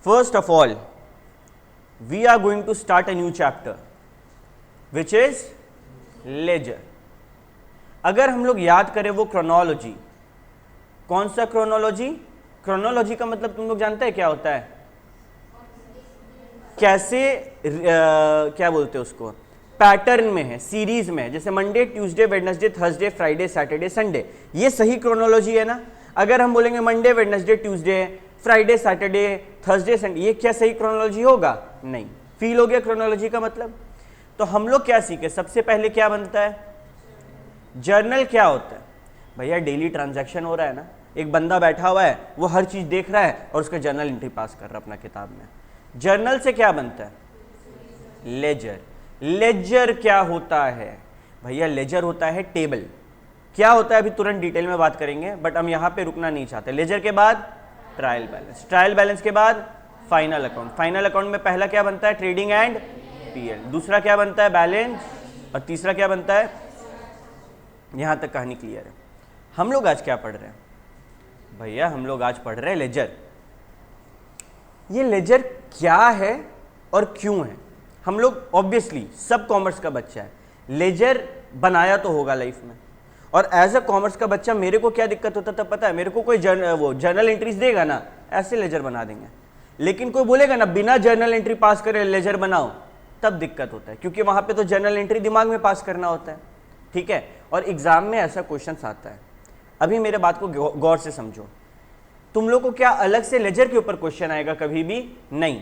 First of all, we are going to start a new chapter, which is ledger. अगर हम लोग याद करें वो क्रोनोलॉजी, कौन सा क्रोनोलॉजी? क्रोनोलॉजी का मतलब तुम लोग जानते हैं क्या होता है? कैसे क्या बोलते हैं उसको, पैटर्न में है, सीरीज में है, जैसे Monday, Tuesday, Wednesday, Thursday, Friday, Saturday, Sunday, ये सही क्रोनोलॉजी है ना? अगर हम बोलेंगे Monday, Wednesday, Tuesday, Friday, Saturday, Thursday, Sunday, ये क्या सही क्रोनोलॉजी होगा? नहीं। फील हो गया क्रोनोलॉजी का मतलब? तो हम लोग क्या सीखे? सबसे पहले क्या बनता है? जर्नल क्या होता है? भैया डेली ट्रांजैक्शन हो रहा है ना, एक बंदा बैठा हुआ है, वो हर चीज देख रहा है और उसका जर्नल एंट्री पास कर रहा है अपना किताब में। जर्नल से क्या बनता है? लेजर। लेजर क्या होता है? भैया लेजर होता है टेबल। क्या होता है अभी तुरंत डिटेल में बात करेंगे, बट हम यहां पे रुकना नहीं चाहते। लेजर के बाद ट्रायल बैलेंस, ट्रायल बैलेंस के बाद फाइनल अकाउंट। फाइनल अकाउंट में पहला क्या बनता है? Trading and PL. दूसरा क्या बनता है? बैलेंस। और तीसरा क्या बनता है? यहां तक कहानी क्लियर है। हम लोग आज क्या पढ़ रहे हैं भैया? हम लोग आज पढ़ रहे हैं लेजर। ये लेजर क्या है और क्यों है? हम लोग ऑब्वियसली सब कॉमर्स का बच्चा है, लेजर बनाया तो होगा लाइफ में। और एज अ कॉमर्स का बच्चा मेरे को क्या दिक्कत होता था पता है? मेरे को कोई जर्नल एंट्रीज देगा ना, ऐसे लेजर बना देंगे। लेकिन कोई बोलेगा ना बिना जर्नल एंट्री पास करे लेजर बनाओ, तब दिक्कत होता है, क्योंकि वहां पे तो जर्नल एंट्री दिमाग में पास करना होता है, ठीक है? और एग्जाम में ऐसा क्वेश्चन आता है। अभी मेरे बात को गौर से समझो। तुम लोग को क्या अलग से लेजर के ऊपर क्वेश्चन आएगा? कभी भी नहीं।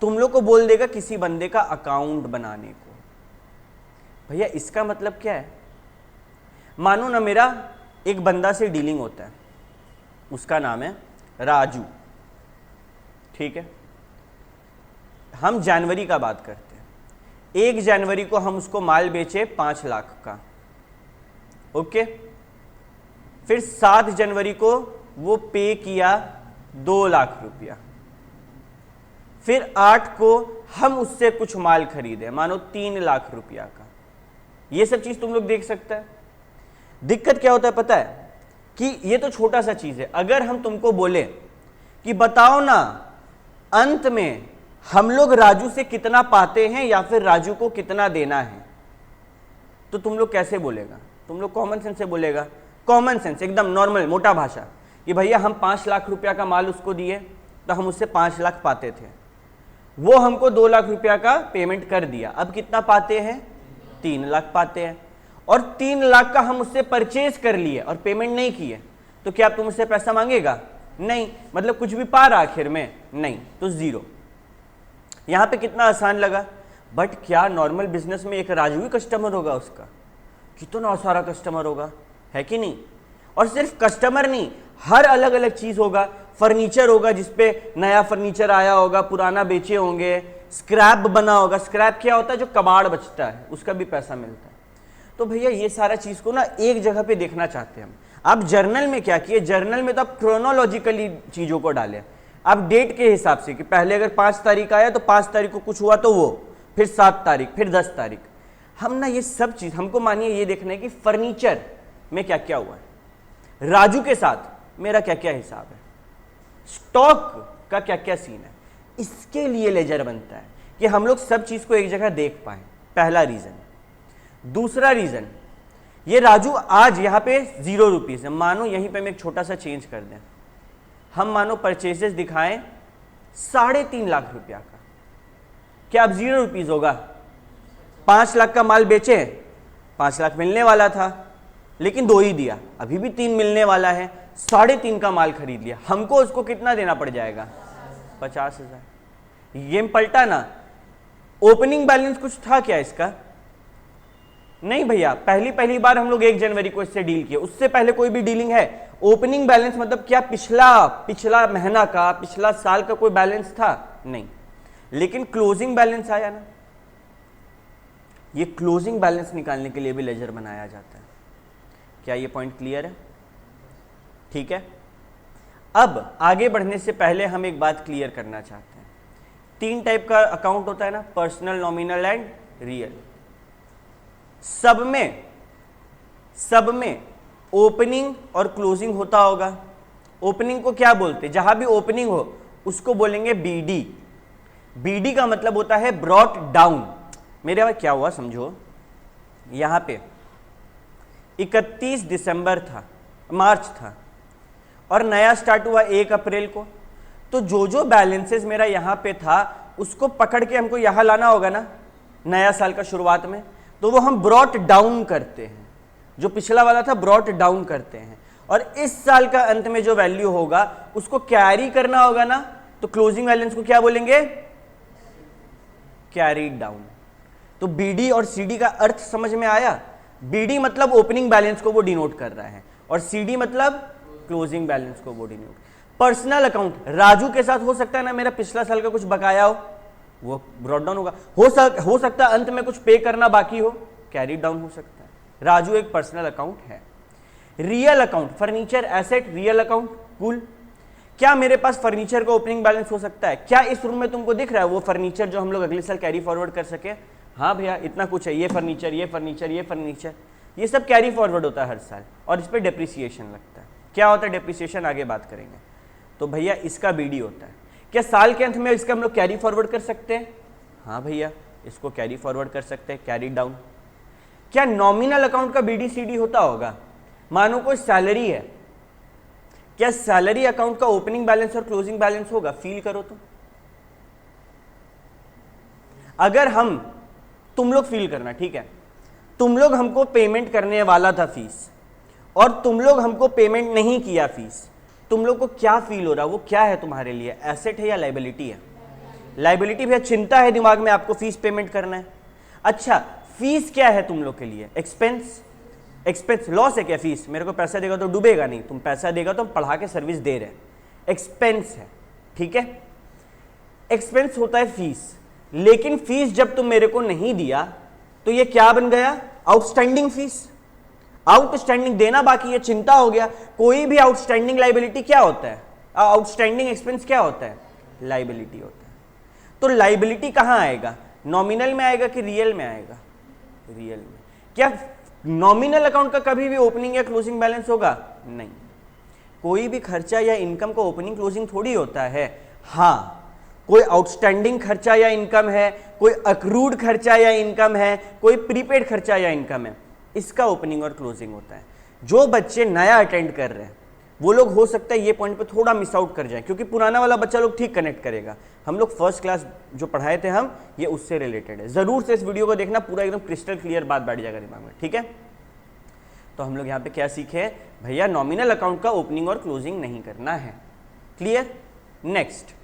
तुम लोग को बोल देगा किसी बंदे का अकाउंट बनाने को। भैया इसका मतलब क्या है? मानो ना मेरा एक बंदा से डीलिंग होता है, उसका नाम है राजू, ठीक है? हम जनवरी का बात करते हैं। 1 जनवरी को हम उसको माल बेचे 5 लाख का, ओके? फिर 7 जनवरी को वो पे किया 2 लाख रुपया। फिर 8 को हम उससे कुछ माल खरीदे, मानो 3 लाख रुपया का। ये सब चीज तुम लोग देख सकते हैं। दिक्कत क्या होता है पता है? कि ये तो छोटा सा चीज है। अगर हम तुमको बोले कि बताओ ना अंत में हम लोग राजू से कितना पाते हैं या फिर राजू को कितना देना है, तो तुम लोग कैसे बोलेगा? तुम लोग कॉमन सेंस से बोलेगा। कॉमन सेंस, एकदम नॉर्मल मोटा भाषा, कि भैया हम 5 लाख रुपया का माल उसको दिए तो हम उससे 5 लाख पाते थे, वो हमको 2 लाख रुपया का पेमेंट कर दिया, अब कितना पाते हैं? 3 लाख पाते हैं। और 3 लाख का हम उससे परचेज कर लिए और पेमेंट नहीं किए, तो क्या तुम उससे पैसा मांगेगा? नहीं। मतलब कुछ भी पा रहा आखिर में? नहीं, तो 0। यहां पे कितना आसान लगा। बट क्या नॉर्मल बिजनेस में एक राजू ही कस्टमर होगा उसका? कितना सारा कस्टमर होगा, है कि नहीं? और सिर्फ कस्टमर नहीं, हर अलग अलग चीज होगा। फर्नीचर होगा जिसपे नया फर्नीचर आया होगा, पुराना बेचे होंगे, स्क्रैप बना होगा। स्क्रैप क्या होता है? जो कबाड़ बचता है, उसका भी पैसा मिलता है। तो भैया ये सारा चीज को ना एक जगह पे देखना चाहते हैं हम। आप जर्नल में क्या किए? जर्नल में तो आप क्रोनोलॉजिकली चीजों को डाले, आप डेट के हिसाब से, कि पहले अगर 5 तारीख आया तो 5 तारीख को कुछ हुआ तो वो, फिर 7 तारीख, फिर 10 तारीख। हम ना ये सब चीज, हमको मानिए ये देखना है कि फर्नीचर में क्या क्या हुआ है, राजू के साथ मेरा क्या क्या हिसाब है, स्टॉक का क्या क्या सीन है। इसके लिए लेजर बनता है कि हम लोग सब चीज को एक जगह देख पाए। पहला रीजन। दूसरा रीजन, ये राजू आज यहां पे 0 रुपीज है, मानो यहीं पे हम एक छोटा सा चेंज कर दें, हम मानो परचेजेस दिखाएं 3.5 लाख रुपया का, क्या अब 0 रुपीज होगा? 5 लाख का माल बेचे, 5 लाख मिलने वाला था लेकिन 2 ही दिया, अभी भी 3 मिलने वाला है। 3.5 का माल खरीद लिया, हमको उसको कितना देना पड़ जाएगा? 50,000। ये पलटा ना। ओपनिंग बैलेंस कुछ था क्या इसका? नहीं भैया, पहली बार हम लोग 1 जनवरी को इससे डील किए, उससे पहले कोई भी डीलिंग है? ओपनिंग बैलेंस मतलब क्या पिछला महीना का, पिछला साल का कोई बैलेंस था? नहीं। लेकिन क्लोजिंग बैलेंस आया ना, ये क्लोजिंग बैलेंस निकालने के लिए भी लेजर बनाया जाता है। क्या ये पॉइंट क्लियर है? ठीक है। अब आगे बढ़ने से पहले हम एक बात क्लियर करना चाहते हैं। 3 टाइप का अकाउंट होता है ना, पर्सनल, नॉमिनल एंड रियल। सब में ओपनिंग और क्लोजिंग होता होगा। ओपनिंग को क्या बोलते हैं? जहां भी ओपनिंग हो उसको बोलेंगे बीडी। बीडी का मतलब होता है ब्रॉट डाउन। मेरे भाई क्या हुआ समझो, यहां पे 31 दिसंबर था, मार्च था, और नया स्टार्ट हुआ 1 अप्रैल को। तो जो जो बैलेंसेस मेरा यहां पे था उसको पकड़ के हमको यहां लाना होगा ना नया साल का शुरुआत में, तो वो हम ब्रॉट डाउन करते हैं। जो पिछला वाला था ब्रॉट डाउन करते हैं, और इस साल का अंत में जो वैल्यू होगा उसको कैरी करना होगा ना, तो क्लोजिंग बैलेंस को क्या बोलेंगे? Carry down. तो बीडी और सीडी का अर्थ समझ में आया? बीडी मतलब ओपनिंग बैलेंस को वो डिनोट कर रहा है, और सीडी मतलब क्लोजिंग बैलेंस को वो डिनोट। पर्सनल अकाउंट, राजू के साथ हो सकता है ना मेरा पिछला साल का कुछ बकाया हो, वो ब्रॉट डाउन होगा। हो सकता है अंत में कुछ पे करना बाकी हो, कैरी डाउन हो सकता है। राजू एक पर्सनल अकाउंट है। Real account, furniture asset, real account, कुल। क्या मेरे पास फर्नीचर का ओपनिंग बैलेंस हो सकता है? क्या इस रूम में तुमको दिख रहा है वो फर्नीचर जो हम लोग अगले साल कैरी फॉरवर्ड कर सके? हाँ भैया इतना कुछ है, ये फर्नीचर, ये फर्नीचर, ये फर्नीचर, ये सब कैरी फॉरवर्ड होता है हर साल, और इस पर डेप्रिसिएशन लगता है। क्या होता है डेप्रिसिएशन, आगे बात करेंगे। तो भैया इसका बीडी होता है। क्या साल के अंत में इसका हम लोग कैरी फॉरवर्ड कर सकते हैं? हाँ भैया इसको कैरी फॉरवर्ड कर सकते हैं, कैरी डाउन। क्या नॉमिनल अकाउंट का बीडी सीडी होता होगा? मानो कोई सैलरी है, क्या सैलरी अकाउंट का ओपनिंग बैलेंस और क्लोजिंग बैलेंस होगा? फील करो तो। अगर हम, तुम लोग फील करना, ठीक है, तुम लोग हमको पेमेंट करने वाला था फीस, और तुम लोग हमको पेमेंट नहीं किया फीस, तुम लोग को क्या फील हो रहा? वो क्या है तुम्हारे लिए? एसेट है या लाइबिलिटी है? लाइबिलिटी भैया, चिंता है दिमाग में, आपको फीस पेमेंट करना है। अच्छा, फीस क्या है तुम लोग के लिए? एक्सपेंस। एक्सपेंस लॉस है क्या? फीस मेरे को पैसा देगा तो डूबेगा नहीं, तुम पैसा देगा तो हम पढ़ा के सर्विस दे रहे हैं, एक्सपेंस है, ठीक है। एक्सपेंस होता है फीस, लेकिन फीस जब तुम मेरे को नहीं दिया तो ये क्या बन गया? Outstanding fees. आउटस्टैंडिंग देना बाकी है, चिंता हो गया। कोई भी आउटस्टैंडिंग लाइबिलिटी क्या होता है? आउटस्टैंडिंग एक्सपेंस क्या होता है? लाइबिलिटी होता है। तो लाइबिलिटी कहां आएगा? नॉमिनल में आएगा कि रियल में आएगा? रियल में। क्या नॉमिनल अकाउंट का कभी भी ओपनिंग या क्लोजिंग बैलेंस होगा? नहीं। कोई भी खर्चा या इनकम का ओपनिंग क्लोजिंग थोड़ी होता है। हाँ, कोई आउटस्टैंडिंग खर्चा या इनकम है, कोई अक्रूड खर्चा या इनकम है, कोई प्रीपेड खर्चा या इनकम है, इसका ओपनिंग और क्लोजिंग होता है। जो बच्चे नया अटेंड कर रहे हैं वो लोग हो सकता है ये पॉइंट पे थोड़ा मिस आउट कर जाए, क्योंकि पुराना वाला बच्चा लोग ठीक कनेक्ट करेगा। हम लोग फर्स्ट क्लास जो पढ़ाए थे हम, ये उससे रिलेटेड है। जरूर से इस वीडियो को देखना, पूरा एकदम क्रिस्टल क्लियर बात बैठ जाएगा दिमाग में, ठीक है। तो हम लोग यहाँ पे क्या सीखे? भैया नॉमिनल अकाउंट का ओपनिंग और क्लोजिंग नहीं करना है। क्लियर? नेक्स्ट,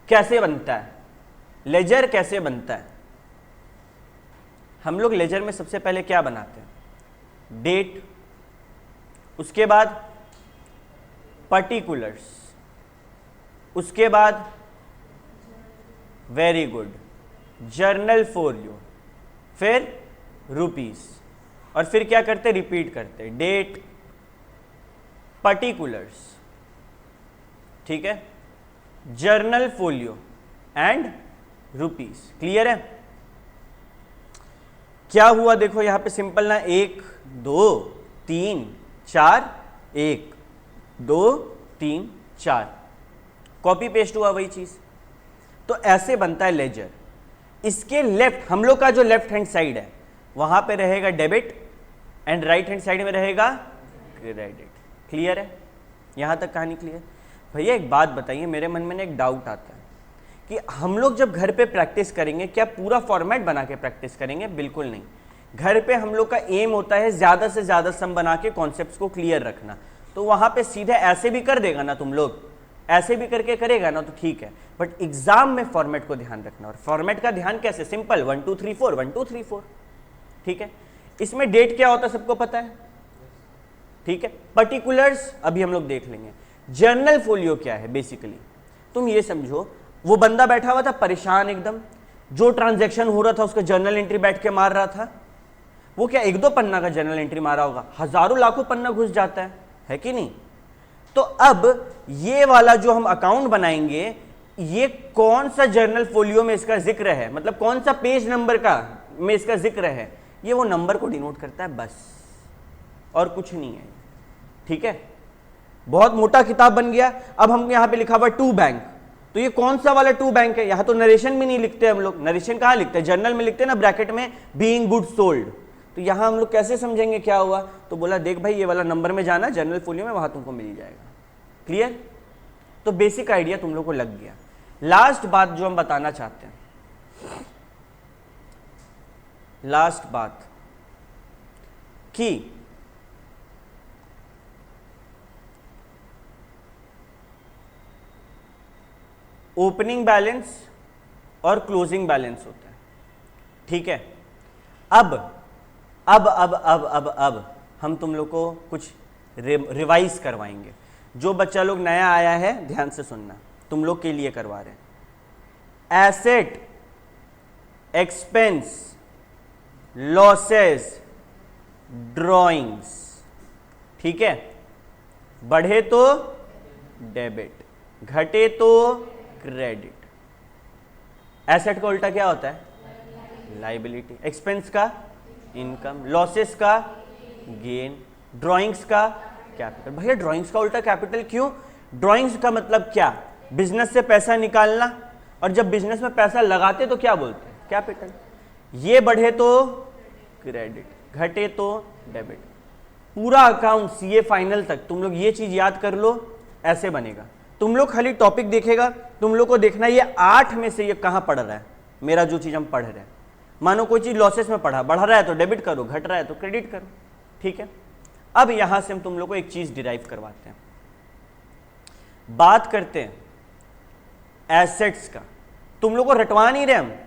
कैसे बनता है लेजर? कैसे बनता है? हम लोग लेजर में सबसे पहले क्या बनाते हैं? डेट, उसके बाद पर्टिकुलर्स, उसके बाद वेरी गुड जर्नल फोलियो, फिर रुपीस, और फिर क्या करते? रिपीट करते, डेट, पर्टिकुलर्स, ठीक है, journal folio and rupees. Clear है? क्या हुआ देखो यहां पे सिंपल ना, 1 2 3 4, 1 2 3 4, कॉपी पेस्ट हुआ वही चीज। तो ऐसे बनता है लेजर। इसके लेफ्ट, हम लोग का जो लेफ्ट हैंड साइड है वहां पे रहेगा debit, and right hand side में रहेगा क्रेडिट। क्लियर है? यहां तक कहानी क्लियर? भैया एक बात बताइए, मेरे मन में एक डाउट आता है कि हम लोग जब घर पे प्रैक्टिस करेंगे क्या पूरा फॉर्मेट बना के प्रैक्टिस करेंगे? बिल्कुल नहीं। घर पे हम लोग का एम होता है ज्यादा से ज्यादा सम बना के कॉन्सेप्ट्स को क्लियर रखना। तो वहां पे सीधे ऐसे भी कर देगा ना तुम लोग, ऐसे भी करके करेगा ना तो ठीक है, बट एग्जाम में फॉर्मेट को ध्यान रखना। और फॉर्मेट का ध्यान कैसे? सिंपल, 1 2 3 4 1 2 3 4, ठीक है। इसमें डेट क्या होता है सबको पता है, ठीक है। पर्टिकुलर्स अभी हम लोग देख लेंगे। जर्नल फोलियो क्या है? बेसिकली तुम ये समझो, वो बंदा बैठा हुआ था परेशान एकदम, जो ट्रांजैक्शन हो रहा था उसका जर्नल एंट्री बैठ के मार रहा था। वो क्या 1 2 पन्ना का जर्नल एंट्री मारा होगा? हजारों लाखों पन्ना घुस जाता है कि नहीं? तो अब ये वाला जो हम अकाउंट बनाएंगे, ये कौन सा जर्नल फोलियो में इसका जिक्र है, मतलब कौन सा पेज नंबर का में इसका जिक्र है, ये वो नंबर को डिनोट करता है बस, और कुछ नहीं है, ठीक है। बहुत मोटा किताब बन गया। अब हम यहां पे लिखा हुआ टू बैंक, तो ये कौन सा वाला टू बैंक है? यहां तो नरेशन भी नहीं लिखते हम लोग, नरेशन कहां लिखते हैं? जर्नल में लिखते हैं ना, ब्रैकेट में बीइंग गुड सोल्ड। तो यहां हम लोग कैसे समझेंगे क्या हुआ? तो बोला देख भाई ये वाला नंबर में जाना जनरल फोलियो में, वहां तुमको मिल जाएगा। क्लियर? तो बेसिक आइडिया तुम लोग को लग गया। लास्ट बात जो हम बताना चाहते हैं, लास्ट बात कि ओपनिंग बैलेंस और क्लोजिंग बैलेंस होता है, ठीक है। अब हम तुम लोग को कुछ रिवाइज करवाएंगे। जो बच्चा लोग नया आया है ध्यान से सुनना, तुम लोग के लिए करवा रहे हैं। एसेट, एक्सपेंस, लॉसेस, ड्रॉइंग्स, ठीक है। बढ़े तो डेबिट, घटे तो क्रेडिट। एसेट का उल्टा क्या होता है? लायबिलिटी। एक्सपेंस का इनकम, लॉसेस का गेन, ड्रॉइंग्स का कैपिटल। भैया ड्रॉइंग्स का उल्टा कैपिटल क्यों? ड्रॉइंग्स का मतलब क्या? बिजनेस से पैसा निकालना, और जब बिजनेस में पैसा लगाते तो क्या बोलते हैं? कैपिटल। ये बढ़े तो क्रेडिट, घटे तो डेबिट। पूरा अकाउंट सीए फाइनल तक तुम लोग ये चीज याद कर लो, ऐसे बनेगा। तुम लोग खाली टॉपिक देखेगा, तुम लोग को देखना ये 8 में से ये कहां पढ़ रहा है। मेरा जो चीज हम पढ़ रहे हैं, मानो कोई चीज लॉसेस में पढ़ा, बढ़ रहा है तो डेबिट करो, घट रहा है तो क्रेडिट करो, ठीक है। अब यहां से हम तुम लोग को एक चीज डिराइव करवाते हैं, बात करते हैं एसेट्स का। तुम लोग को रटवा नहीं रहे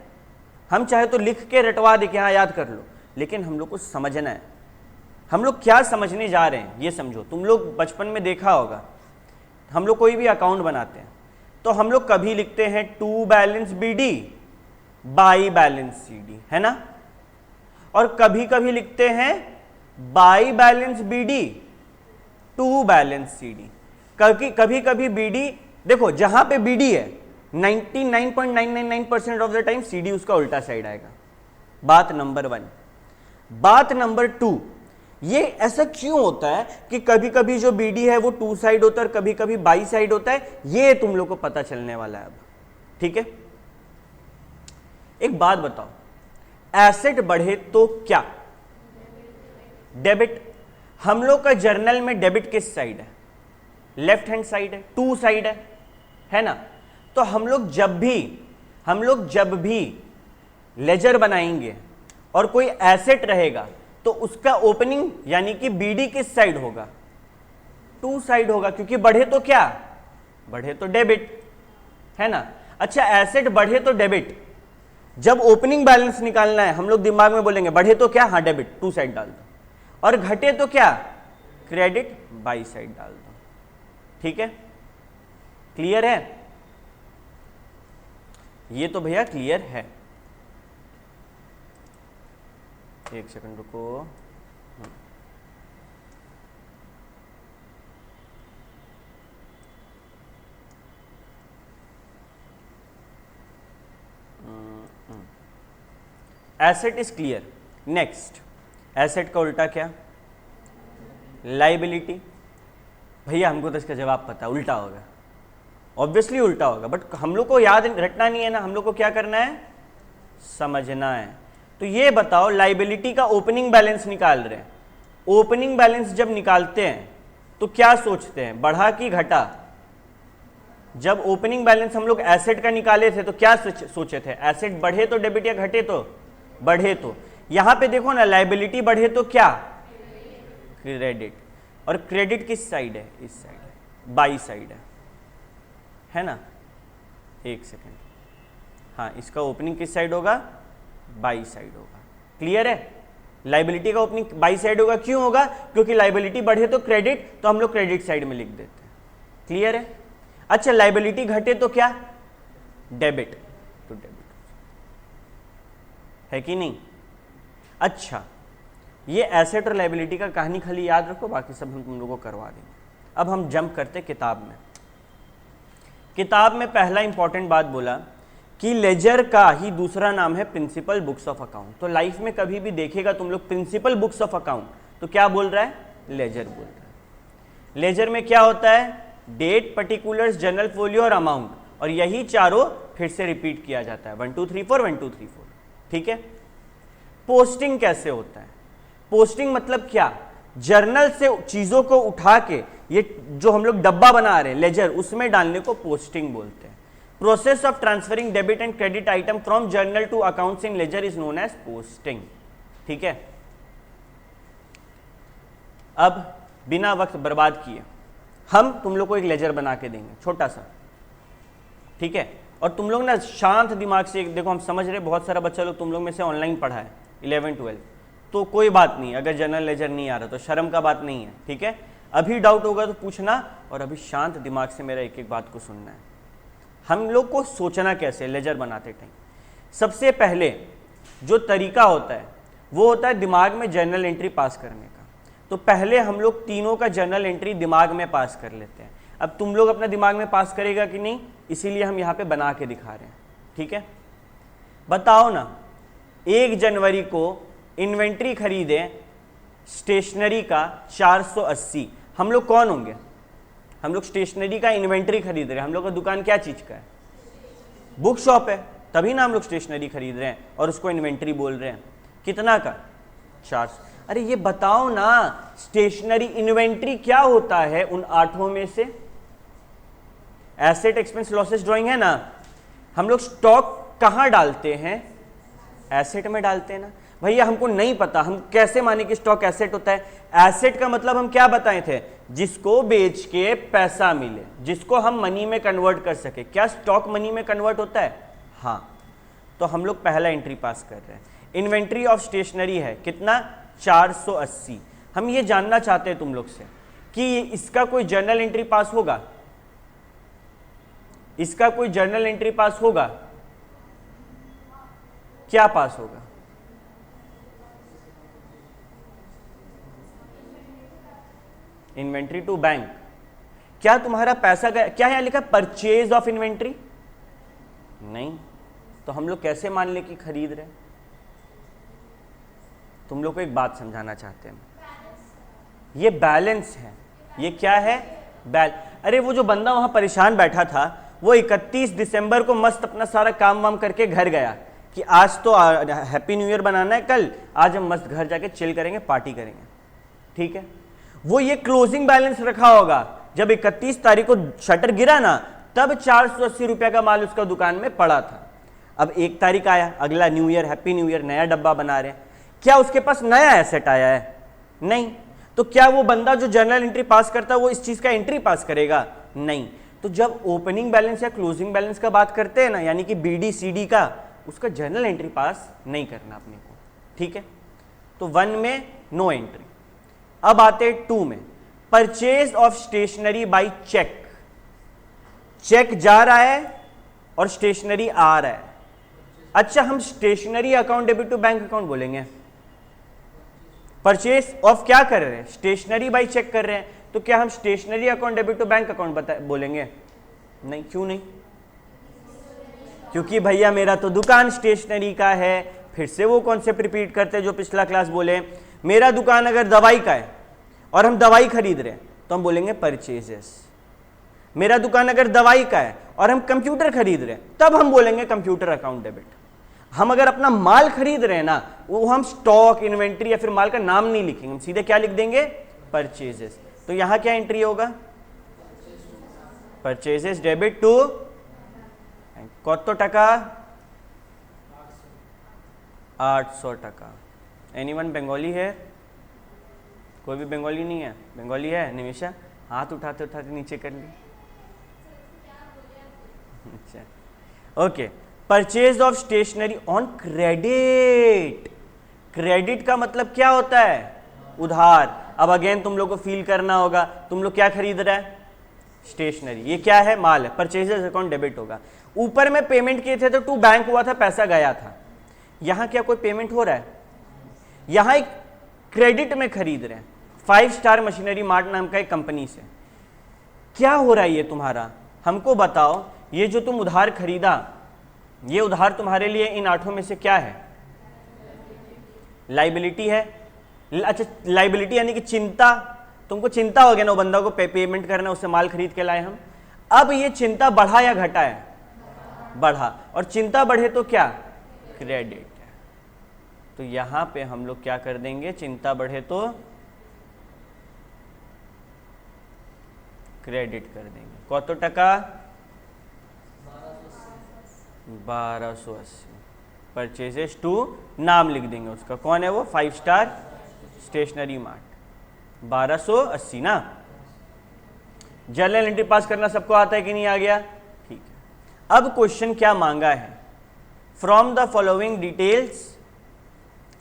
हम चाहे तो लिख के रटवा दे कि हाँ याद कर लो, लेकिन हम लोग को समझना है। हम लोग क्या समझने जा रहे हैं ये समझो। तुम लोग बचपन में देखा होगा, हम लोग कोई भी अकाउंट बनाते हैं तो हम लोग कभी लिखते हैं to balance BD by balance CD, है ना। और कभी कभी लिखते हैं by balance BD to balance CD. कभी कभी बीडी, देखो जहां पे बीडी है 99.999% ऑफ द टाइम सीडी उसका उल्टा साइड आएगा। बात नंबर 1। बात नंबर 2, ये ऐसा क्यों होता है कि कभी कभी जो बीडी है वो टू साइड होता है और कभी कभी बाई साइड होता है, ये तुम लोग को पता चलने वाला है अब, ठीक है। एक बात बताओ, एसेट बढ़े तो क्या? डेबिट। हम लोग का जर्नल में डेबिट किस साइड है? लेफ्ट हैंड साइड है, टू साइड है ना। तो हम लोग जब भी लेजर बनाएंगे और कोई एसेट रहेगा तो उसका ओपनिंग यानी कि बीडी किस साइड होगा? टू साइड होगा, क्योंकि बढ़े तो क्या? बढ़े तो डेबिट, है ना। अच्छा, एसेट बढ़े तो डेबिट, जब ओपनिंग बैलेंस निकालना है हम लोग दिमाग में बोलेंगे बढ़े तो क्या? हाँ डेबिट, टू साइड डाल दो। और घटे तो क्या? क्रेडिट, बाई साइड डाल दो, ठीक है। क्लियर है? ये तो भैया क्लियर है। एक सेकंड रुको। Asset is clear. Next, asset का उल्टा क्या? लायबिलिटी। भैया हमको तो इसका जवाब पता है, उल्टा होगा, ऑब्वियसली उल्टा होगा, बट हम लोग को याद रटना नहीं है ना, हम लोग को क्या करना है? समझना है। तो ये बताओ, लायबिलिटी का ओपनिंग बैलेंस निकाल रहे हैं, ओपनिंग बैलेंस जब निकालते हैं तो क्या सोचते हैं, बढ़ा कि घटा? जब ओपनिंग बैलेंस हम लोग एसेट का निकाले थे तो क्या सोचे थे? एसेट बढ़े तो डेबिट या घटे तो बढ़े तो। यहां पे देखो ना, लायबिलिटी बढ़े तो क्या? क्रेडिट। और क्रेडिट किस साइड है? इस साइड है, बाई साइड है ना। एक सेकेंड, हाँ इसका ओपनिंग किस साइड होगा? बाई साइड होगा। क्लियर है? लायबिलिटी का ओपनिंग बाई साइड होगा, क्यों होगा? क्योंकि लायबिलिटी बढ़े तो क्रेडिट, तो हम लोग क्रेडिट साइड में लिख देते हैं। क्लियर है? अच्छा, लायबिलिटी घटे तो क्या? डेबिट, तो डेबिट है कि नहीं? अच्छा, ये एसेट और लायबिलिटी का कहानी खाली याद रखो, बाकी सब हम तुम लोगों को करवा देंगे। अब हम जंप करते किताब में। किताब में पहला इंपॉर्टेंट बात बोला कि लेजर का ही दूसरा नाम है प्रिंसिपल बुक्स ऑफ अकाउंट। तो लाइफ में कभी भी देखेगा तुम लोग प्रिंसिपल बुक्स ऑफ अकाउंट, तो क्या बोल रहा है? लेजर बोल रहा है। लेजर में क्या होता है? डेट, पर्टिकुलर्स, जनरल फोलियो और अमाउंट, और यही चारों फिर से रिपीट किया जाता है, 1 2 3 4 1 2 3 4। ठीक है। पोस्टिंग कैसे होता है? पोस्टिंग मतलब क्या? जर्नल से चीजों को उठा के ये जो हम लोग डब्बा बना रहे हैं लेजर, उसमें डालने को पोस्टिंग बोलते हैं। Process of transferring debit and credit item from journal to accounts in ledger is known as posting. ठीक है। अब बिना वक्त बर्बाद किए हम तुम लोग को एक लेजर बना के देंगे छोटा सा। ठीक है। और तुम लोग ना शांत दिमाग से देखो, हम समझ रहे बहुत सारा बच्चा लोग तुम लोग में से ऑनलाइन पढ़ा है 11 12, तो कोई बात नहीं, अगर जनरल लेजर नहीं आ रहा तो शर्म का बात नहीं है। ठीक है। अभी डाउट होगा तो पूछना, और अभी शांत दिमाग से मेरा एक एक बात को सुनना है। हम लोग को सोचना कैसे लेजर बनाते टाइम? सबसे पहले जो तरीका होता है वो होता है दिमाग में जर्नल एंट्री पास करने का। तो पहले हम लोग तीनों का जर्नल एंट्री दिमाग में पास कर लेते हैं। अब तुम लोग अपना दिमाग में पास करेगा कि नहीं, इसीलिए हम यहाँ पे बना के दिखा रहे हैं। ठीक है। बताओ ना, 1 जनवरी को इन्वेंट्री खरीदे स्टेशनरी का 480, हम लोग कौन होंगे? हम लोग स्टेशनरी का इन्वेंट्री खरीद रहे हैं। हम लोग का दुकान क्या चीज का है? बुक शॉप है, तभी ना हम लोग स्टेशनरी खरीद रहे हैं और उसको इन्वेंट्री बोल रहे हैं। कितना का? 400। अरे ये बताओ ना, स्टेशनरी इन्वेंट्री क्या होता है उन 8 में से? एसेट एक्सपेंस लॉसेस ड्राइंग है ना। हम लोग स्टॉक कहां डालते हैं? एसेट में डालते हैं ना। भैया हमको नहीं पता, हम कैसे माने कि स्टॉक एसेट होता है? एसेट का मतलब हम क्या बताए थे? जिसको बेच के पैसा मिले, जिसको हम मनी में कन्वर्ट कर सके। क्या स्टॉक मनी में कन्वर्ट होता है? हाँ। तो हम लोग पहला एंट्री पास कर रहे हैं। इन्वेंट्री ऑफ स्टेशनरी है कितना? 480। हम ये जानना चाहते हैं तुम लोग से कि इसका कोई जर्नल एंट्री पास होगा? इसका कोई जर्नल एंट्री पास होगा? क्या पास होगा? Inventory to bank. क्या तुम्हारा पैसा गया? क्या यहां लिखा? Purchase of inventory? नहीं। तो हम लोग कैसे मान ले कि खरीद रहे? तुम लोग को एक बात समझाना चाहते हैं, ये बैलेंस है। ये क्या है? अरे वो जो बंदा वहां परेशान बैठा था, वो 31 दिसंबर को मस्त अपना सारा काम वाम करके घर गया कि आज तो हैप्पी न्यू ईयर बनाना है, कल आज हम मस्त घर जाके चिल करेंगे, पार्टी करेंगे। ठीक है। वो ये क्लोजिंग बैलेंस रखा होगा, जब 31 तारीख को शटर गिरा ना, तब 480 रुपया का माल उसका दुकान में पड़ा था। अब 1 तारीख आया, अगला new year, happy new year, नया डब्बा बना रहे हैं। क्या उसके पास नया एसेट आया है? नहीं। तो क्या वो बंदा जो जर्नल एंट्री पास करता है वो इस चीज का एंट्री पास करेगा? नहीं। तो जब ओपनिंग बैलेंस या क्लोजिंग बैलेंस का बात करते हैं ना, यानी कि बीडी सीडी का, उसका जर्नल एंट्री पास नहीं करना अपने को। ठीक है। तो 1 में नो एंट्री। अब आते 2 में, purchase of stationery by cheque. Cheque जा रहा है और स्टेशनरी आ रहा है। अच्छा, हम stationery account debit to bank account बोलेंगे? परचेज ऑफ क्या कर रहे हैं? स्टेशनरी बाय चेक कर रहे हैं, तो क्या हम stationery account debit to bank account बोलेंगे? नहीं। क्यों नहीं? क्योंकि भैया मेरा तो दुकान स्टेशनरी का है। फिर से वो कॉन्सेप्ट रिपीट करते हैं जो पिछला क्लास बोले। मेरा दुकान अगर दवाई का है और हम दवाई खरीद रहे हैं तो हम बोलेंगे परचेजेस। मेरा दुकान अगर दवाई का है और हम कंप्यूटर खरीद रहे हैं तब हम बोलेंगे कंप्यूटर अकाउंट डेबिट। हम अगर अपना माल खरीद रहे हैं ना, वो हम स्टॉक, इन्वेंट्री या फिर माल का नाम नहीं लिखेंगे, हम सीधे क्या लिख देंगे? परचेजेस। तो यहां क्या एंट्री होगा? परचेजेस डेबिट टू कत टका? 800 टका। एनीवन बंगाली है? कोई भी बंगाली नहीं है? बंगाली है? निमिषा हाथ उठाते उठाते नीचे कर ली। अच्छा, okay. Purchase of stationery on credit. Credit का मतलब क्या होता है? उधार। अब अगेन तुम लोग को फील करना होगा, तुम लोग क्या खरीद रहे हैं? स्टेशनरी। ये क्या है? माल है। परचेजेस अकाउंट डेबिट होगा। ऊपर में पेमेंट किए थे तो टू बैंक हुआ था, पैसा गया था। यहां क्या कोई पेमेंट हो रहा है? यहां एक क्रेडिट में खरीद रहे हैं 5 स्टार मशीनरी मार्ट नाम का एक कंपनी से। क्या हो रहा है ये तुम्हारा? हमको बताओ। ये जो तुम उधार खरीदा, ये उधार तुम्हारे लिए इन 8 में से क्या है? लाइबिलिटी है। अच्छा, लाइबिलिटी यानी कि चिंता। तुमको चिंता हो गया ना, वो बंदा को पेमेंट करना, उससे माल खरीद के लाए हम। अब ये चिंता बढ़ा या घटा है? बढ़ा, और चिंता बढ़े तो क्या, क्रेडिट। तो यहां पे हम लोग क्या कर देंगे, चिंता बढ़े तो क्रेडिट कर देंगे। कत टका, 1280। परचेजेस टू, नाम लिख देंगे उसका, कौन है वो, 5 स्टार स्टेशनरी मार्ट, 1280 ना। जर्नल एंट्री पास करना सबको आता है कि नहीं, आ गया, ठीक है। अब क्वेश्चन क्या मांगा है, फ्रॉम द फॉलोइंग डिटेल्स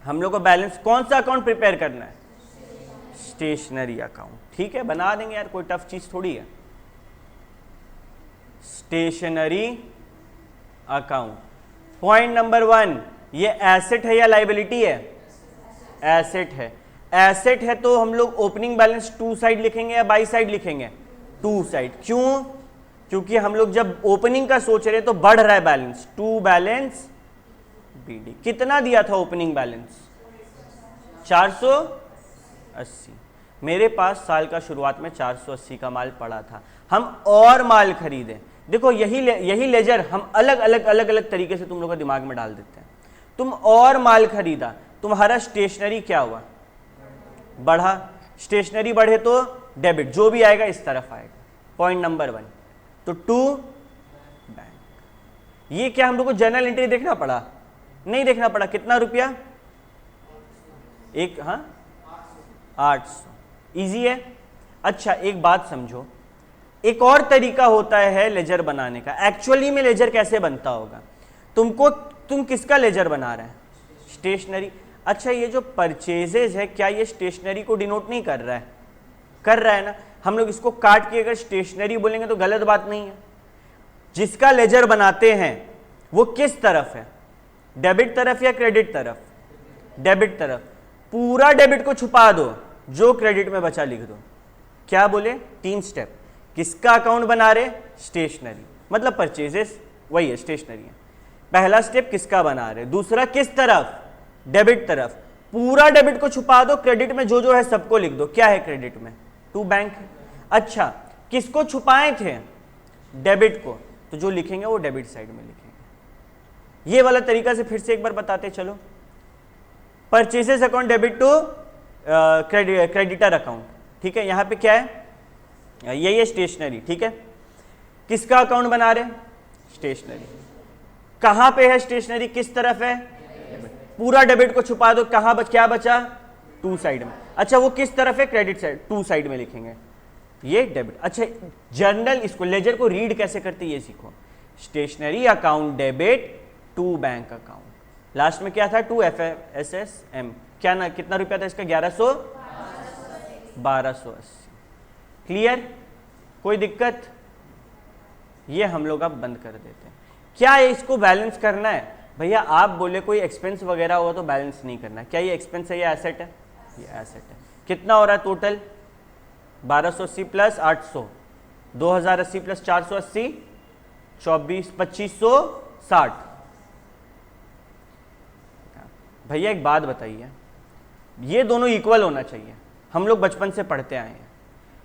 हम लोग को बैलेंस, कौन सा अकाउंट प्रिपेयर करना है, स्टेशनरी अकाउंट, ठीक है, बना देंगे यार, कोई टफ चीज थोड़ी है। स्टेशनरी अकाउंट, पॉइंट नंबर 1, ये एसेट है या लाइबिलिटी है, एसेट है। एसेट है तो हम लोग ओपनिंग बैलेंस टू साइड लिखेंगे या बाई साइड लिखेंगे, टू साइड। क्यों, क्योंकि हम लोग जब ओपनिंग का सोच रहे तो बढ़ रहा है बैलेंस, टू बैलेंस बीडी। कितना दिया था ओपनिंग बैलेंस, 480। मेरे पास साल का शुरुआत में 480 का माल पड़ा था, हम और माल खरीदे। देखो यही लेजर हम अलग अलग तरीके से तुम लोग का दिमाग में डाल देते हैं। तुम और माल खरीदा, तुम्हारा स्टेशनरी क्या हुआ, बढ़ा। स्टेशनरी बढ़े तो डेबिट, जो भी आएगा इस तरफ आएगा, पॉइंट नंबर 1। तो टू बैंक। ये क्या हम लोग को जर्नल एंट्री देखना पड़ा, नहीं देखना पड़ा। कितना रुपया, एक, हाँ 800, इजी है। अच्छा एक बात समझो, एक और तरीका होता है लेजर बनाने का। एक्चुअली में लेजर कैसे बनता होगा, तुम किसका लेजर बना रहे हैं, स्टेशनरी। अच्छा ये जो परचेजेज है, क्या ये स्टेशनरी को डिनोट नहीं कर रहा है, कर रहा है ना। हम लोग इसको काट के अगर स्टेशनरी बोलेंगे तो गलत बात नहीं है। जिसका लेजर बनाते हैं वो किस तरफ है, डेबिट तरफ या क्रेडिट तरफ, डेबिट तरफ। पूरा डेबिट को छुपा दो, जो क्रेडिट में बचा लिख दो। क्या बोले, 3 स्टेप। किसका अकाउंट बना रहे, स्टेशनरी, मतलब परचेजेस वही है, स्टेशनरी है। पहला स्टेप किसका बना रहे, दूसरा किस तरफ, डेबिट तरफ। पूरा डेबिट को छुपा दो, क्रेडिट में जो जो है सबको लिख दो। क्या है क्रेडिट में, टू बैंक है। अच्छा किसको छुपाए थे, डेबिट को, तो जो लिखेंगे वो डेबिट साइड में लिखेंगे। ये वाला तरीका से फिर से एक बार बताते चलो। Purchases account debit to creditor account, ठीक है। यहां पे क्या है, ये स्टेशनरी, ठीक है। किसका अकाउंट बना रहे, स्टेशनरी। कहां पे है स्टेशनरी, किस तरफ है, पूरा डेबिट को छुपा दो, कहां क्या बचा, टू साइड में। अच्छा वो किस तरफ है, क्रेडिट साइड, टू साइड में लिखेंगे, ये डेबिट। अच्छा जर्नल, इसको लेजर को रीड कैसे करते ये सीखो। Stationery account debit to bank account, last में क्या था, टू FSSM। क्या ना, कितना रुपया था इसका, 1280। क्लियर, कोई दिक्कत, ये हम लोग अब बंद कर देते हैं। क्या है, इसको बैलेंस करना है भैया। आप बोले कोई एक्सपेंस वगैरह हो तो बैलेंस नहीं करना। क्या ये एक्सपेंस है या एसेट है, ये एसेट है। कितना हो रहा है टोटल, 1280 प्लस 800, 2080 प्लस 480, 2560। भैया एक बात बताइए, ये दोनों इक्वल होना चाहिए, हम लोग बचपन से पढ़ते आए हैं।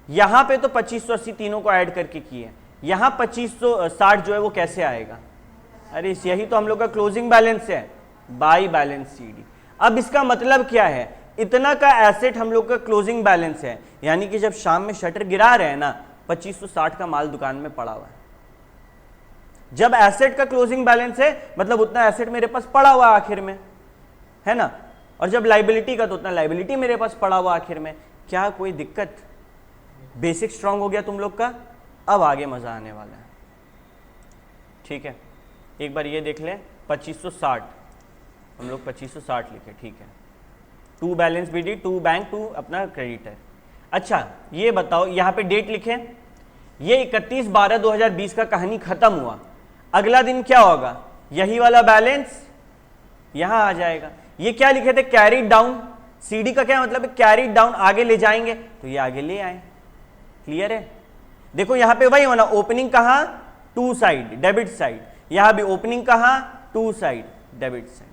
यहां पे तो 2580 तीनों को ऐड करके किए, यहां 2560 जो है वो कैसे आएगा, अरे यही तो हम लोग का क्लोजिंग बैलेंस है, बाई बैलेंस CD। अब इसका मतलब क्या है, इतना का एसेट हम लोग का क्लोजिंग बैलेंस है, यानी कि जब शाम में शटर गिरा रहे हैं ना, 2560 का माल दुकान में पड़ा हुआ है। जब एसेट का क्लोजिंग बैलेंस है मतलब उतना एसेट मेरे पास पड़ा हुआ आखिर में, है ना। और जब लाइबिलिटी का तो उतना लाइबिलिटी मेरे पास पड़ा हुआ आखिर में। क्या कोई दिक्कत, बेसिक स्ट्रांग हो गया तुम लोग का। अब आगे मजा आने वाला है, ठीक है। एक बार ये देख लें, 2560 हम लोग 2560 लिखे, ठीक है। To balance BD, to bank, to अपना क्रेडिटर। अच्छा ये बताओ, यहाँ पे डेट लिखें, ये 31/12/2020 का कहानी खत्म हुआ। अगला दिन क्या होगा, यही वाला बैलेंस यहां आ जाएगा। ये क्या लिखे थे, कैरीड डाउन। CD का क्या मतलब है, कैरीड डाउन, आगे ले जाएंगे, तो ये आगे ले आए। क्लियर है, देखो यहां पे वही होना, ओपनिंग कहां, टू साइड, डेबिट साइड। यहां भी ओपनिंग कहां, to side, debit side.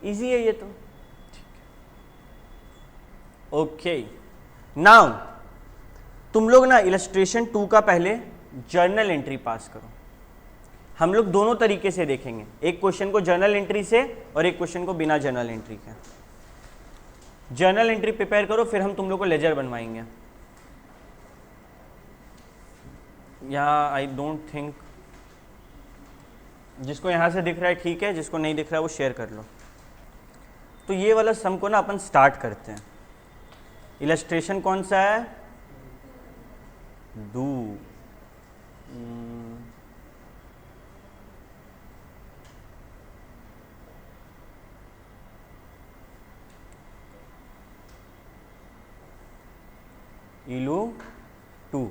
Easy है ये तो, ओके। नाउ तुम लोग ना इलस्ट्रेशन 2 का पहले जर्नल एंट्री पास करो। हम लोग दोनों तरीके से देखेंगे, एक क्वेश्चन को जर्नल एंट्री से और एक क्वेश्चन को बिना जर्नल एंट्री के। जर्नल एंट्री प्रिपेयर करो, फिर हम तुम लोग को लेजर बनवाएंगे। यहाँ आई डोंट थिंक, जिसको यहाँ से दिख रहा है ठीक है, जिसको नहीं दिख रहा है वो शेयर कर लो। तो ये वाला सम को ना अपन स्टार्ट करते हैं। इलस्ट्रेशन कौन सा है? डू। इलू 2।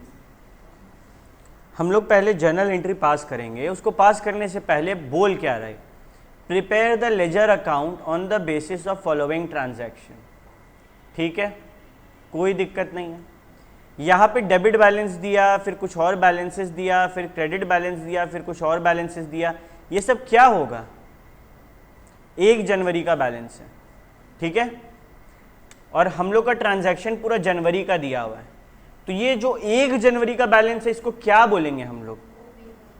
हम लोग पहले जर्नल एंट्री पास करेंगे। उसको पास करने से पहले बोल क्या रहा है? Prepare the ledger account on the basis of following transaction. ठीक है, कोई दिक्कत नहीं है। यहाँ पे डेबिट बैलेंस दिया, फिर कुछ और बैलेंसेस दिया, फिर क्रेडिट बैलेंस दिया, फिर कुछ और बैलेंसेस दिया। ये सब क्या होगा? 1 जनवरी का बैलेंस है, ठीक है, और हम लोग का ट्रांजैक्शन पूरा जनवरी का दिया हुआ है। तो ये जो 1 जनवरी का बैलेंस है इसको क्या बोलेंगे हम लोग?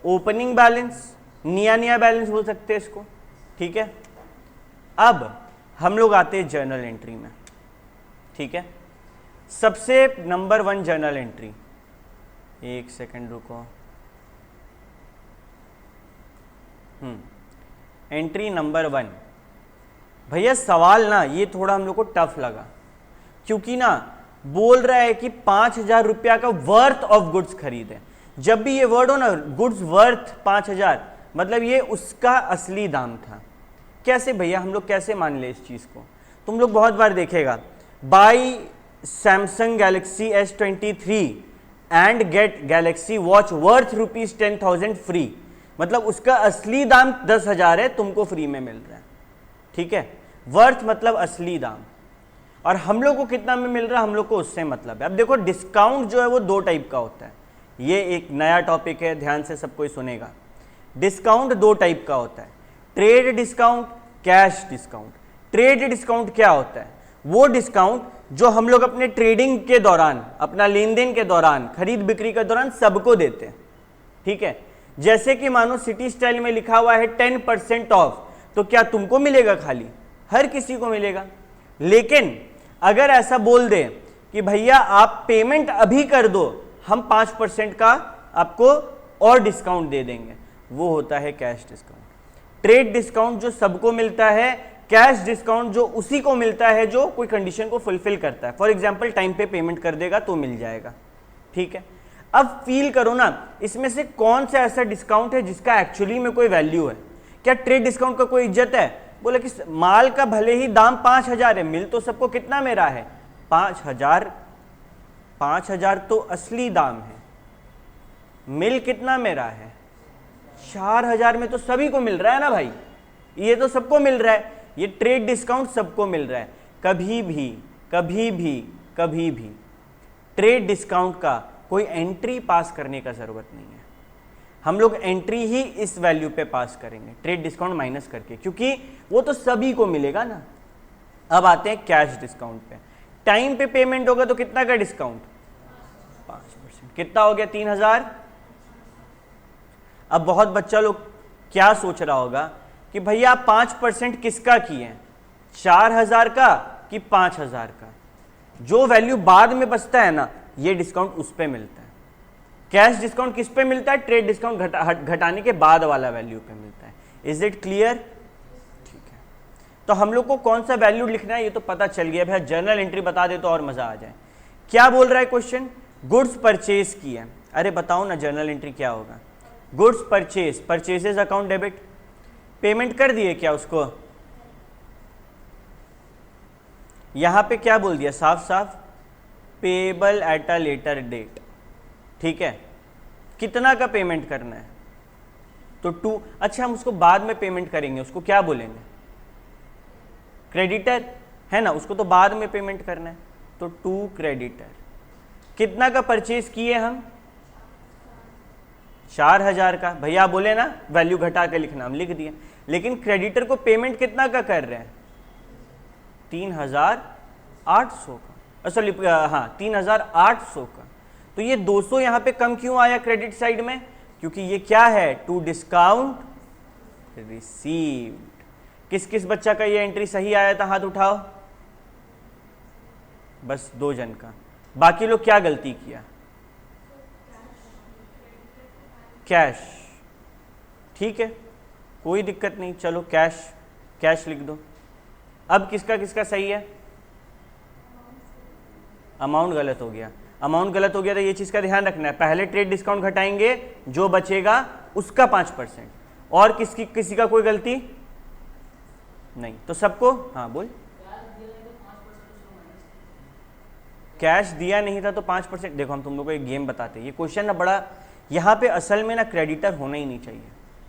ओपनिंग बैलेंस, नया बैलेंस बोल सकते हैं इसको, ठीक है। अब हम लोग आते हैं जर्नल एंट्री में, ठीक है। सबसे नंबर 1 जर्नल एंट्री, एक सेकंड रुको, एंट्री नंबर 1। भैया सवाल ना ये थोड़ा हम लोग को टफ लगा, क्योंकि ना बोल रहा है कि 5,000 रुपया का वर्थ ऑफ गुड्स खरीदे। जब भी ये वर्ड हो ना, गुड्स वर्थ 5,000, मतलब ये उसका असली दाम था। कैसे भैया, हम लोग कैसे मान ले इस चीज को? तुम लोग बहुत बार देखेगा, buy Samsung Galaxy S23 and get Galaxy Watch worth ₹10,000 फ्री। मतलब उसका असली दाम 10,000 है, तुमको फ्री में मिल रहा है, ठीक है। वर्थ मतलब असली दाम, और हम लोग को कितना में मिल रहा है, हम लोग को उससे मतलब है। अब देखो डिस्काउंट जो है वो 2 टाइप का होता है। ये एक नया टॉपिक है, ध्यान से सब कोई सुनेगा। डिस्काउंट 2 टाइप का होता है, trade discount, cash discount. Trade discount क्या होता है? वो डिस्काउंट जो हम लोग अपने ट्रेडिंग के दौरान, अपना लेन देन के दौरान, खरीद बिक्री के दौरान सबको देते हैं, ठीक है। जैसे कि मानो सिटी स्टाइल में लिखा हुआ है 10% ऑफ, तो क्या तुमको मिलेगा? खाली हर किसी को मिलेगा। लेकिन अगर ऐसा बोल दे कि भैया आप पेमेंट अभी कर दो, हम 5% का आपको और डिस्काउंट दे देंगे, वो होता है कैश डिस्काउंट। ट्रेड डिस्काउंट जो सबको मिलता है, कैश डिस्काउंट जो उसी को मिलता है जो कोई कंडीशन को फुलफिल करता है। फॉर एग्जांपल टाइम पे पेमेंट कर देगा तो मिल जाएगा, ठीक है। अब फील करो ना, इसमें से कौन सा ऐसा डिस्काउंट है जिसका एक्चुअली में कोई वैल्यू है? क्या ट्रेड डिस्काउंट का कोई इज्जत है? बोले कि माल का भले ही दाम 5,000 है, मिल तो सबको कितना मेरा है? 5,000। 5,000 तो असली दाम है, मिल कितना मेरा है? 4,000 में तो सभी को मिल रहा है ना भाई, ये तो सबको मिल रहा है। ये ट्रेड डिस्काउंट सबको मिल रहा है। कभी भी कभी भी कभी भी ट्रेड डिस्काउंट का कोई एंट्री पास करने का जरूरत नहीं है। हम लोग एंट्री ही इस वैल्यू पे पास करेंगे, ट्रेड डिस्काउंट माइनस करके, क्योंकि वो तो सभी को मिलेगा ना। अब आते हैं कैश डिस्काउंट पे। टाइम पे पेमेंट होगा तो कितना का डिस्काउंट? 5%। कितना हो गया? 3,000। अब बहुत बच्चा लोग क्या सोच रहा होगा कि भैया 5% किसका किए? 4,000 का कि 5,000 का? जो वैल्यू बाद में बचता है ना, ये डिस्काउंट उस पे मिलता है। कैश डिस्काउंट किस पे मिलता है? ट्रेड डिस्काउंट घटाने के बाद वाला वैल्यू पे मिलता है। Is it clear? ठीक है, तो हम लोग को कौन सा वैल्यू लिखना है ये तो पता चल गया। भैया जर्नल एंट्री बता दे तो और मजा आ जाए। क्या बोल रहा है क्वेश्चन? गुड्स परचेज किए। अरे बताओ ना जर्नल एंट्री क्या होगा? Goods purchase, purchases account debit. Payment कर दिए क्या उसको? यहां पे क्या बोल दिया साफ साफ? Payable at a later date, ठीक है। कितना का पेमेंट करना है? तो 2। अच्छा हम उसको बाद में पेमेंट करेंगे, उसको क्या बोलेंगे? क्रेडिटर है ना, उसको तो बाद में पेमेंट करना है, तो 2 क्रेडिटर। कितना का परचेज किए हम? 4,000 का। भैया बोले ना वैल्यू घटा के लिखना, हम लिख दिए। लेकिन क्रेडिटर को पेमेंट कितना का कर रहे हैं? 3,800 का, सॉरी हाँ 3,800 का। तो ये 200 यहाँ पे कम क्यों आया क्रेडिट साइड में? क्योंकि ये क्या है, टू डिस्काउंट रिसीव्ड। किस किस बच्चा का ये एंट्री सही आया था, हाथ उठाओ। बस 2 जन का। बाकी लोग क्या गलती किया, कैश। ठीक है, कोई दिक्कत नहीं, चलो कैश, कैश लिख दो। अब किसका किसका सही है, अमाउंट गलत हो गया। अमाउंट गलत हो गया तो ये चीज का ध्यान रखना है, पहले ट्रेड डिस्काउंट घटाएंगे, जो बचेगा उसका 5%। और किसी का कोई गलती नहीं, तो सबको, हाँ बोल। कैश दिया नहीं था तो 5%। देखो हम तुम लोगों को एक गेम बताते हैं, ये क्वेश्चन ना बड़ा, यहाँ पे असल में ना क्रेडिटर होना ही नहीं चाहिए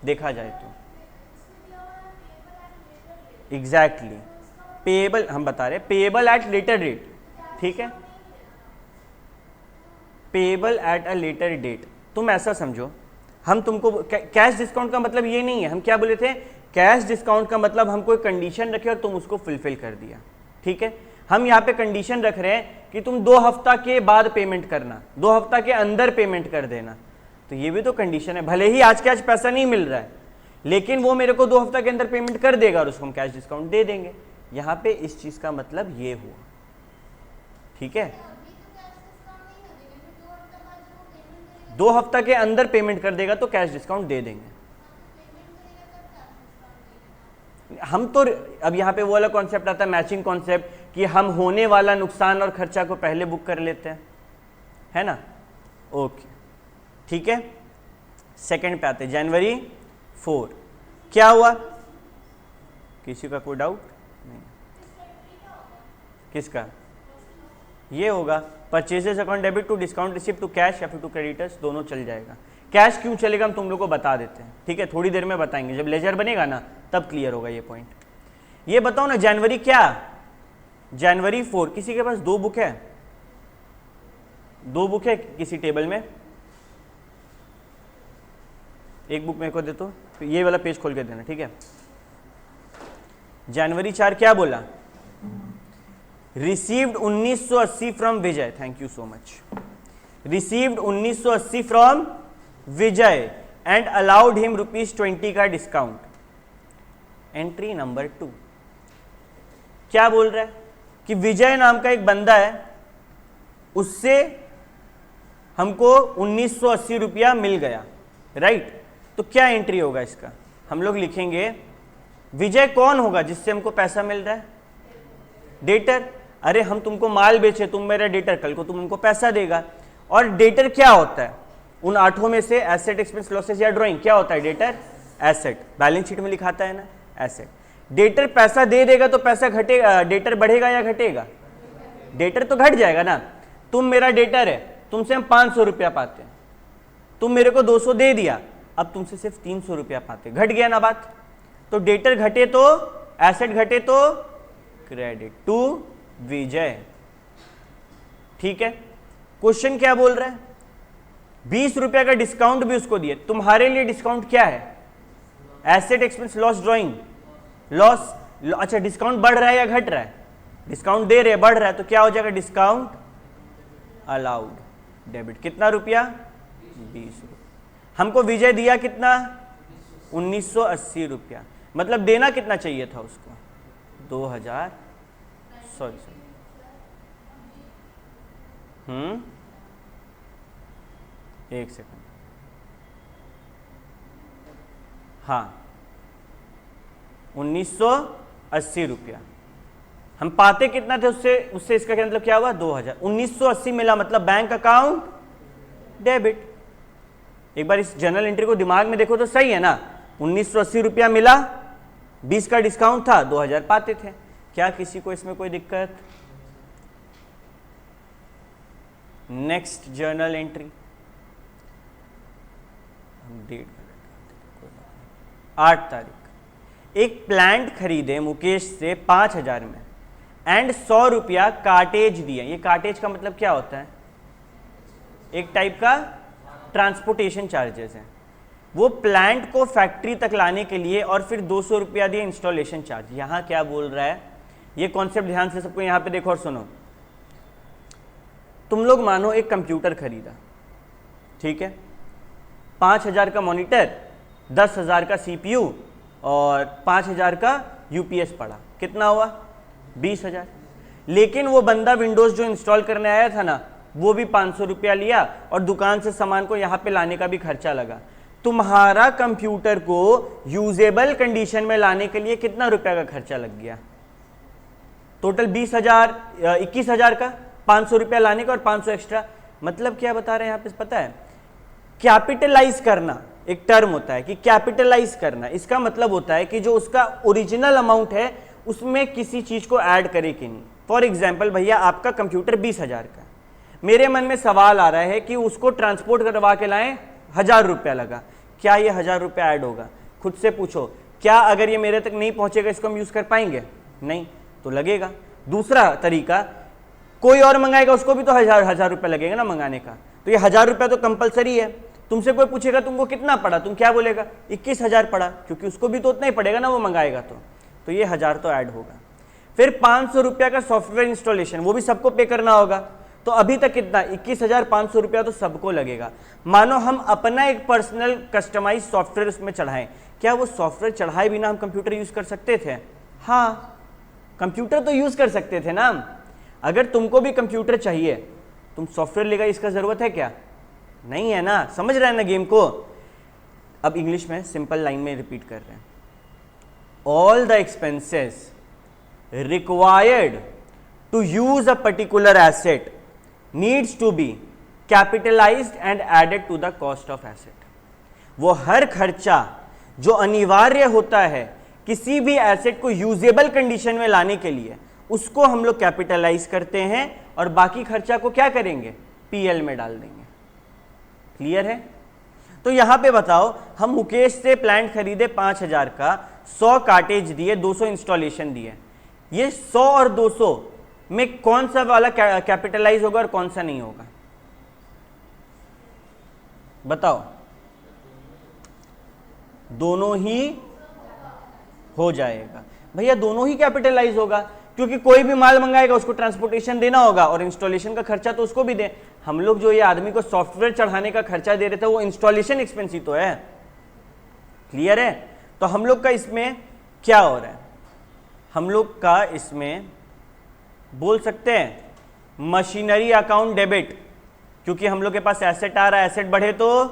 देखा जाए तो। एग्जैक्टली, पेएबल हम बता रहे, पेएबल एट लेटर डेट। ठीक है, payable at a later date. तुम ऐसा समझो, हम तुमको कैश डिस्काउंट का मतलब ये नहीं है, हम क्या बोले थे, कैश डिस्काउंट का मतलब हम कोई कंडीशन रखे और तुम उसको फुलफिल कर दिया। ठीक है, हम यहाँ पे कंडीशन रख रहे हैं कि तुम 2 हफ्ता के बाद पेमेंट करना, 2 हफ्ता के अंदर पेमेंट कर देना। तो ये भी तो कंडीशन है, भले ही आज के आज पैसा नहीं मिल रहा है, लेकिन वो मेरे को 2 हफ्ता के अंदर पेमेंट कर देगा और उसको हम कैश डिस्काउंट दे देंगे। यहाँ पे इस चीज का मतलब ये हुआ। ठीक है, 2 हफ्ता के अंदर पेमेंट कर देगा तो कैश डिस्काउंट दे देंगे हम। तो अब यहाँ पे वो वाला कॉन्सेप्ट आता है, मैचिंग कॉन्सेप्ट, कि हम होने वाला नुकसान और खर्चा को पहले बुक कर लेते हैं, है ना। ओके, ठीक है, सेकंड पे आते हैं, जनवरी 4 क्या हुआ, किसी का कोई डाउट नहीं, किसका, ये होगा purchases account debit to discount receipt to cash या फिर टू क्रेडिटर्स, दोनों चल जाएगा। कैश क्यों चलेगा हम तुम लोग को बता देते हैं, ठीक है, थोड़ी देर में बताएंगे, जब लेजर बनेगा ना तब क्लियर होगा ये पॉइंट। ये बताओ ना, जनवरी क्या, जनवरी 4, किसी के पास 2 बुक है, 2 बुक है किसी टेबल में, एक बुक मेरे को दे तो ये वाला पेज खोल के देना, ठीक है। जनवरी 4 क्या बोला, received 1980 from Vijay, thank you so much, received 1980 from Vijay and allowed him ₹20 का डिस्काउंट। एंट्री नंबर 2 क्या बोल रहा है कि विजय नाम का एक बंदा है, उससे हमको 1980 रुपया मिल गया, राइट। तो क्या एंट्री होगा इसका, हम लोग लिखेंगे विजय कौन होगा जिससे हमको पैसा मिल रहा है, डेटर। अरे हम तुमको माल बेचे, तुम मेरा डेटर, कल को तुम हमको पैसा देगा। और डेटर क्या होता है, उन 8 में से एसेट, एक्सपेंस, लॉसेस या ड्राइंग, क्या होता है डेटर, एसेट, बैलेंस शीट में लिखाता है ना एसेट। डेटर पैसा दे देगा तो पैसा घटेगा, डेटर बढ़ेगा या घटेगा, डेटर तो घट जाएगा ना। तुम मेरा डेटर है, तुमसे हम 500 रुपया पाते हैं, तुम मेरे को 200 दे दिया, अब तुमसे सिर्फ 300 रुपया पाते, घट गया ना बात। तो डेटर घटे तो एसेट, घटे तो क्रेडिट टू विजय। ठीक है, क्वेश्चन क्या बोल रहा है, 20 रुपया का डिस्काउंट भी उसको दिए। तुम्हारे लिए डिस्काउंट क्या है, asset, expense, loss, drawing, loss. अच्छा, डिस्काउंट बढ़ रहा है या घट रहा है, डिस्काउंट दे रहे हैं, बढ़ रहा है, तो क्या हो जाएगा, डिस्काउंट अलाउड डेबिट। कितना रुपया, 20 रुपया। हमको विजय दिया कितना, 1980 रुपया, मतलब देना कितना चाहिए था उसको, 2000, सॉरी एक सेकंड, हाँ 1980 रुपया। हम पाते कितना थे उससे इसका क्या मतलब क्या हुआ, 2000। 1980 मिला मतलब बैंक अकाउंट डेबिट। एक बार इस जर्नल एंट्री को दिमाग में देखो तो सही है ना, 1980 रुपया मिला, 20 का डिस्काउंट था, 2000 पाते थे। क्या किसी को इसमें कोई दिक्कत। नेक्स्ट जर्नल एंट्री, डेट 8 तारीख। एक प्लांट खरीदे मुकेश से 5000 में एंड 100 रुपया कार्टेज दिए। ये कार्टेज का मतलब क्या होता है, एक टाइप का ट्रांसपोर्टेशन चार्जेस है। वो प्लांट को फैक्ट्री तक लाने के लिए और फिर 200 रुपया दिए इंस्टॉलेशन चार्ज। यहां क्या बोल रहा है, ये कॉन्सेप्ट ध्यान से सबको यहां पे देखो और सुनो। तुम लोग मानो एक कंप्यूटर खरीदा, ठीक है, 5,000 का मॉनिटर, 10,000 का CPU और 5,000 का UPS पड़ा, कितना हुआ? 20,000। लेकिन वो बंदा विंडोज जो इंस्टॉल करने आया था ना, वो भी 500 रुपया लिया और दुकान से सामान को यहाँ पे लाने का भी खर्चा लगा। तुम्हारा कंप्यूटर को यूजेबल कंडीशन में लाने के लिए कितना रुपया का खर्चा लग गया? टोटल 20,000, 21,000 का, 500 रुपया लाने का और 500 एक्स्ट्रा। मतलब क्या बता रहे हैं यहाँ पे पता है? कैपिटलाइज करना एक टर्म होता है कि कैपिटलाइज करना, इसका मतलब होता है कि जो उसका ओरिजिनल अमाउंट है उसमें किसी चीज को ऐड करे कि नहीं। फॉर एग्जाम्पल भैया आपका कंप्यूटर 20,000 का, मेरे मन में सवाल आ रहा है कि उसको ट्रांसपोर्ट करवा के लाएं, 1,000 रुपया लगा, क्या ये 1,000 रुपया ऐड होगा? खुद से पूछो, क्या अगर ये मेरे तक नहीं पहुंचेगा इसको हम यूज कर पाएंगे? नहीं, तो लगेगा। दूसरा तरीका, कोई और मंगाएगा उसको भी तो 1,000 रुपया लगेगा ना मंगाने का, तो ये 1,000 रुपया तो कंपलसरी है। तुमसे कोई पूछेगा तुमको कितना पड़ा, तुम क्या बोलेगा? 21,000 पड़ा, क्योंकि उसको भी तो उतना ही पड़ेगा ना वो मंगाएगा तो ये 1,000 तो ऐड होगा। फिर 500 रुपया का सॉफ्टवेयर इंस्टॉलेशन, वो भी सबको पे करना होगा, तो अभी तक कितना? 21,500 रुपया तो सबको लगेगा। मानो हम अपना एक पर्सनल कस्टमाइज सॉफ्टवेयर उसमें चढ़ाएं, क्या वो सॉफ्टवेयर चढ़ाए बिना हम कंप्यूटर यूज कर सकते थे? हाँ, कंप्यूटर तो यूज कर सकते थे ना। अगर तुमको भी कंप्यूटर चाहिए, तुम सॉफ्टवेयर लेगा, इसका जरूरत है क्या? नहीं है ना। समझ रहे हैं ना गेम को? अब इंग्लिश में सिंपल लाइन में रिपीट कर रहे हैं, all the expenses required to use a particular asset needs to be capitalized and added to the cost of asset। वो हर खर्चा जो अनिवार्य होता है किसी भी एसेट को यूजेबल कंडीशन में लाने के लिए, उसको हम लोग कैपिटलाइज करते हैं और बाकी खर्चा को क्या करेंगे? पीएल में डाल देंगे। क्लियर है? तो यहां पे बताओ, हम मुकेश से प्लांट खरीदे 5,000 का, 100 कार्टेज दिए, 200 इंस्टॉलेशन दिए, ये 100 और 200 में कौन सा वाला कैपिटलाइज होगा और कौन सा नहीं होगा? बताओ। दोनों ही हो जाएगा भैया, दोनों ही कैपिटलाइज होगा, क्योंकि कोई भी माल मंगाएगा उसको ट्रांसपोर्टेशन देना होगा और इंस्टॉलेशन का खर्चा तो उसको भी दे। हम लोग जो ये आदमी को सॉफ्टवेयर चढ़ाने का खर्चा दे रहे थे वो इंस्टॉलेशन एक्सपेंस ही तो है। क्लियर है? तो हम लोग का इसमें क्या हो रहा है? हम लोग का इसमें बोल सकते हैं मशीनरी अकाउंट डेबिट, क्योंकि हम लोग के पास एसेट आ रहा है, एसेट बढ़े तो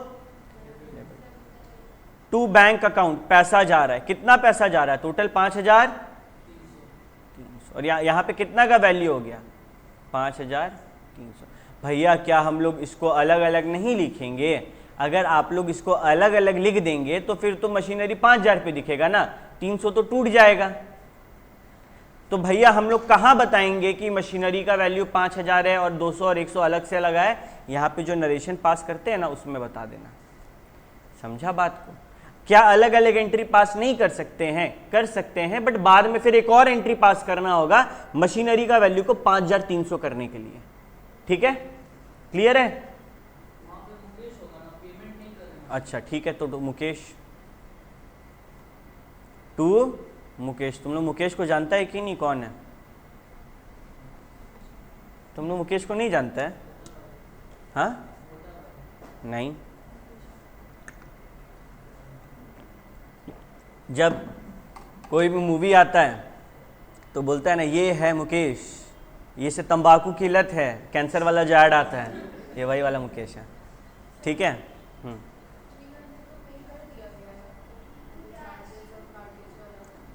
टू बैंक अकाउंट, पैसा जा रहा है, कितना पैसा जा रहा है? टोटल 5,300 और यहां पे कितना का वैल्यू हो गया? 5,300। भैया क्या हम लोग इसको अलग अलग नहीं लिखेंगे? अगर आप लोग इसको अलग अलग लिख देंगे तो फिर तो मशीनरी 5,000 पे दिखेगा ना, 300 तो टूट जाएगा। तो भैया हम लोग कहाँ बताएंगे कि मशीनरी का वैल्यू 5,000 है और 200 और 100 अलग से लगा है? यहाँ पे जो नरेशन पास करते हैं ना उसमें बता देना। समझा बात को? क्या अलग अलग एंट्री पास नहीं कर सकते हैं? कर सकते हैं, बट बाद में फिर एक और एंट्री पास करना होगा मशीनरी का वैल्यू को 5,300 करने के लिए। ठीक है? क्लियर है? अच्छा ठीक है, तो मुकेश टू मुकेश, तुम लोग मुकेश को जानता है कि नहीं? कौन है? तुम लोग मुकेश को नहीं जानता है? हाँ? नहीं। जब कोई भी मूवी आता है तो बोलता है ना, ये है मुकेश, ये से तंबाकू की लत है, कैंसर वाला जो ऐड आता है, ये वही वाला मुकेश है। ठीक है?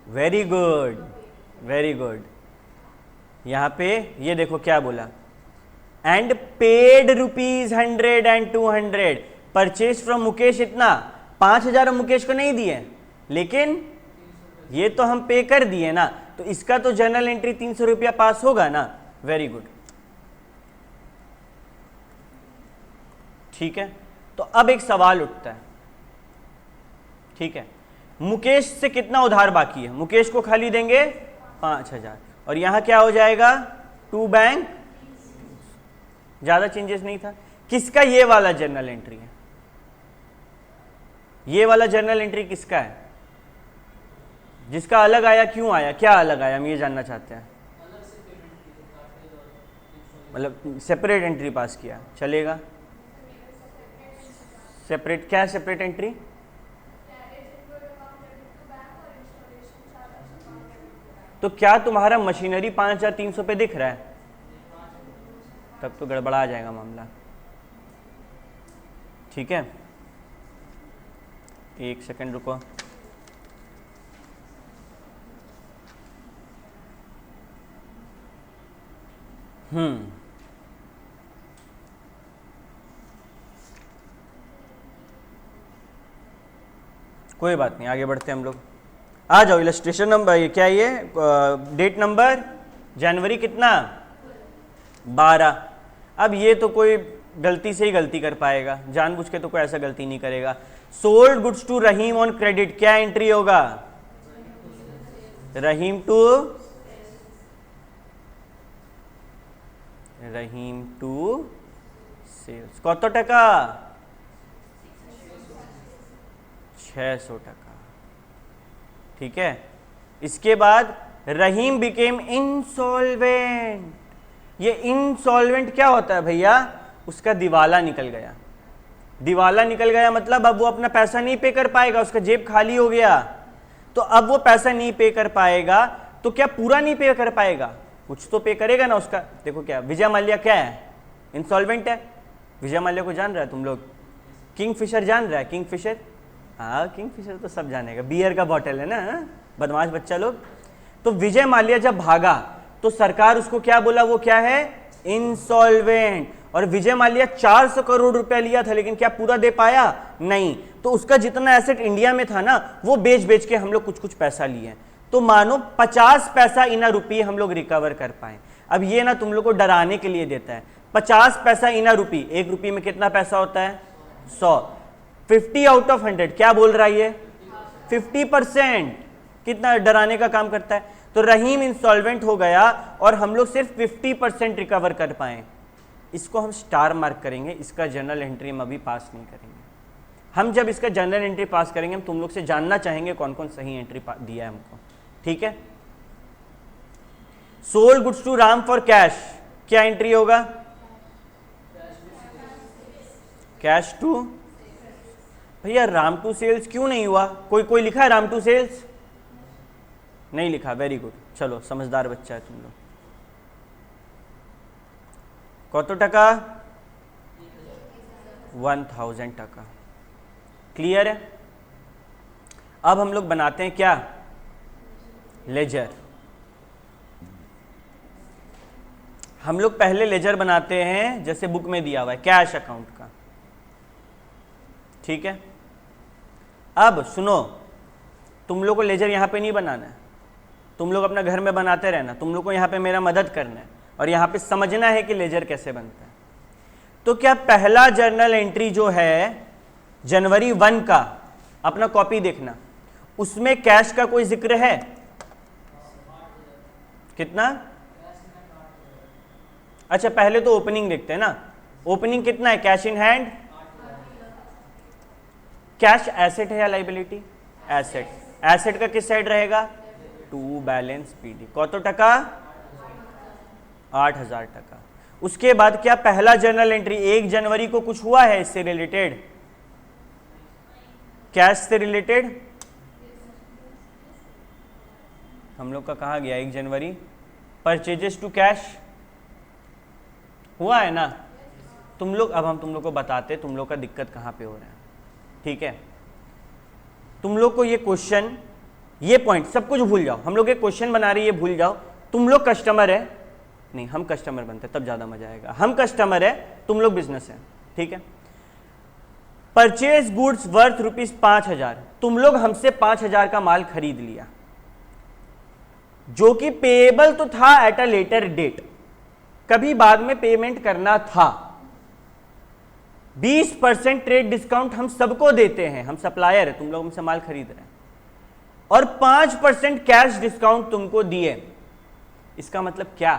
Very good, very good. यहां पे ये देखो क्या बोला, and paid ₹100 and 200, purchase from Mukesh इतना, 5,000 हम मुकेश को नहीं दिए, लेकिन ये तो हम पे कर दिए ना, तो इसका तो जर्नल एंट्री 300 रुपया पास होगा ना। Very good. ठीक है, तो अब एक सवाल उठता है, ठीक है, मुकेश से कितना उधार बाकी है? मुकेश को खाली देंगे 5,000 और यहां क्या हो जाएगा? टू बैंक, ज्यादा चेंजेस नहीं था। किसका ये वाला जर्नल एंट्री है? ये वाला जर्नल एंट्री किसका है? जिसका अलग आया, क्यों आया, क्या अलग आया, हम ये जानना चाहते हैं। मतलब सेपरेट एंट्री पास किया, चलेगा? सेपरेट, क्या है सेपरेट एंट्री? तो क्या तुम्हारा मशीनरी 5300 पे दिख रहा है? तब तो गड़बड़ा जाएगा मामला। ठीक है, एक सेकंड रुको। कोई बात नहीं, आगे बढ़ते हैं हम लोग। आ जाओ, इलस्ट्रेशन नंबर क्या ये डेट नंबर जनवरी कितना 12। अब ये तो कोई गलती से ही गलती कर पाएगा, जानबूझ के तो कोई ऐसा गलती नहीं करेगा। Sold goods to Rahim on credit, क्या एंट्री होगा? रहीम टू सेल्स कत टाका? 600 टका। ठीक है, इसके बाद रहीम बिकेम इंसॉल्वेंट। ये इंसॉल्वेंट क्या होता है भैया? उसका दिवाला निकल गया। दिवाला निकल गया मतलब अब वो अपना पैसा नहीं पे कर पाएगा, उसका जेब खाली हो गया। तो अब वो पैसा नहीं पे कर पाएगा, तो क्या पूरा नहीं पे कर पाएगा? कुछ तो पे करेगा ना उसका। देखो क्या विजय माल्या क्या है? इंसॉल्वेंट है। विजय माल्या को जान रहा है तुम लोग? किंगफिशर जान रहा है? किंगफिशर, हाँ किंगफिशर तो सब जानेगा, बियर का बॉटल है ना, बदमाश बच्चा लोग। तो विजय माल्या जब भागा तो सरकार उसको क्या बोला? वो क्या है? इंसॉल्वेंट। और विजय माल्या 400 करोड़ रुपया लिया था, लेकिन क्या पूरा दे पाया? नहीं। तो उसका जितना एसेट इंडिया में था ना, वो बेच बेच के हम लोग कुछ कुछ पैसा लिए। तो मानो 50 पैसा इना रुपये हम लोग रिकवर कर पाए। अब ये ना तुम लोग को डराने के लिए देता है। 50 पैसा इना रुपये, एक रुपये में कितना पैसा होता है? 100। 50 आउट ऑफ 100 क्या बोल रहा है ये? 50%। कितना डराने का काम करता है। तो रहीम इंसॉल्वेंट हो गया और हम लोग सिर्फ 50% रिकवर कर पाए। इसको हम स्टार मार्क करेंगे, इसका जर्नल एंट्री हम अभी पास नहीं करेंगे। हम जब इसका जर्नल एंट्री पास करेंगे, हम तुम लोग से जानना चाहेंगे कौन कौन सही एंट्री दिया है हमको। ठीक है, sold goods to Ram for cash, क्या एंट्री होगा? कैश टू, भैया राम टू सेल्स क्यों नहीं हुआ? कोई लिखा है राम टू सेल्स? नहीं लिखा, वेरी गुड, चलो समझदार बच्चा है तुम लोग। कत टका? 1000 टका। क्लियर है? अब हम लोग बनाते हैं क्या? लेजर। हम लोग पहले लेजर बनाते हैं जैसे बुक में दिया हुआ है, कैश अकाउंट का। ठीक है, अब सुनो, तुम लोग को लेजर यहां पे नहीं बनाना है, तुम लोग अपना घर में बनाते रहना। तुम लोग को यहां पे मेरा मदद करना है और यहां पे समझना है कि लेजर कैसे बनता है। तो क्या पहला जर्नल एंट्री जो है जनवरी 1 का, अपना कॉपी देखना, उसमें कैश का कोई जिक्र है? कितना? अच्छा पहले तो ओपनिंग देखते हैं ना। ओपनिंग कितना है? Cash in hand. Cash asset है या लाइबिलिटी? एसेट। एसेट का किस साइड रहेगा? To balance PD. कत टका? 8000 टका। उसके बाद क्या पहला जर्नल एंट्री 1 जनवरी को कुछ हुआ है इससे रिलेटेड? कैश से रिलेटेड हम लोग का कहा गया 1 जनवरी परचेजेस टू कैश हुआ है ना। तुम लोग, अब हम तुम लोग को बताते तुम लोग का दिक्कत कहां पे हो रहा है। ठीक है, तुम लोग को ये क्वेश्चन, ये पॉइंट सब कुछ भूल जाओ। हम लोग एक क्वेश्चन बना रही है, भूल जाओ। तुम लोग कस्टमर है, नहीं हम कस्टमर बनते तब ज्यादा मजा आएगा। हम कस्टमर है, तुम लोग बिजनेस है। ठीक है, परचेज गुड्स वर्थ ₹5000। तुम लोग हमसे 5000 का माल खरीद लिया, जो कि पेएबल तो था एट अ लेटर डेट, कभी बाद में पेमेंट करना था। 20% ट्रेड डिस्काउंट हम सबको देते हैं, हम सप्लायर है, तुम लोग हमसे माल खरीद रहे हैं, और 5% कैश डिस्काउंट तुमको दिए। इसका मतलब क्या?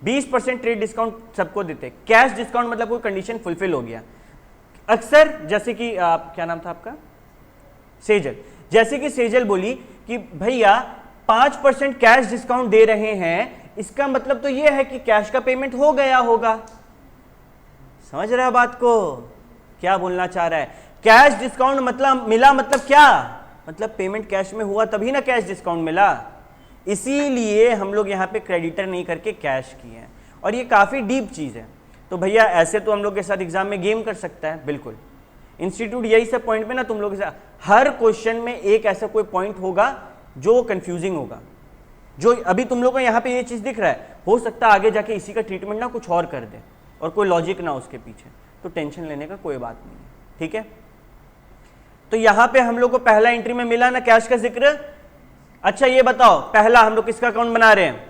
20% ट्रेड डिस्काउंट सबको देते, कैश डिस्काउंट मतलब कोई कंडीशन फुलफिल हो गया। अक्सर जैसे कि क्या नाम था आपका? सेजल। जैसे कि सेजल बोली कि भैया 5% कैश डिस्काउंट दे रहे हैं, इसका मतलब तो यह है कि कैश का पेमेंट हो गया होगा। समझ रहे हो बात को? क्या बोलना चाह रहा है? कैश डिस्काउंट मतलब मिला, मतलब क्या, मतलब पेमेंट कैश में हुआ तभी ना कैश डिस्काउंट मिला। इसीलिए हम लोग यहाँ पे क्रेडिटर नहीं करके कैश किए हैं, और ये काफ़ी डीप चीज़ है। तो भैया ऐसे तो हम लोग के साथ एग्जाम में गेम कर सकता है, बिल्कुल। इंस्टीट्यूट यही सब पॉइंट पे ना तुम लोग के साथ हर क्वेश्चन में एक ऐसा कोई पॉइंट होगा जो कंफ्यूजिंग होगा, जो अभी तुम लोग को यहाँ पे ये चीज़ दिख रहा है, हो सकता है आगे जाके इसी का ट्रीटमेंट ना कुछ और कर दे और कोई लॉजिक ना उसके पीछे, तो टेंशन लेने का कोई बात नहीं है, ठीक है। तो यहाँ पे हम लोग को पहला एंट्री में मिला ना कैश का जिक्र। अच्छा ये बताओ, पहला हम लोग किसका अकाउंट बना रहे हैं?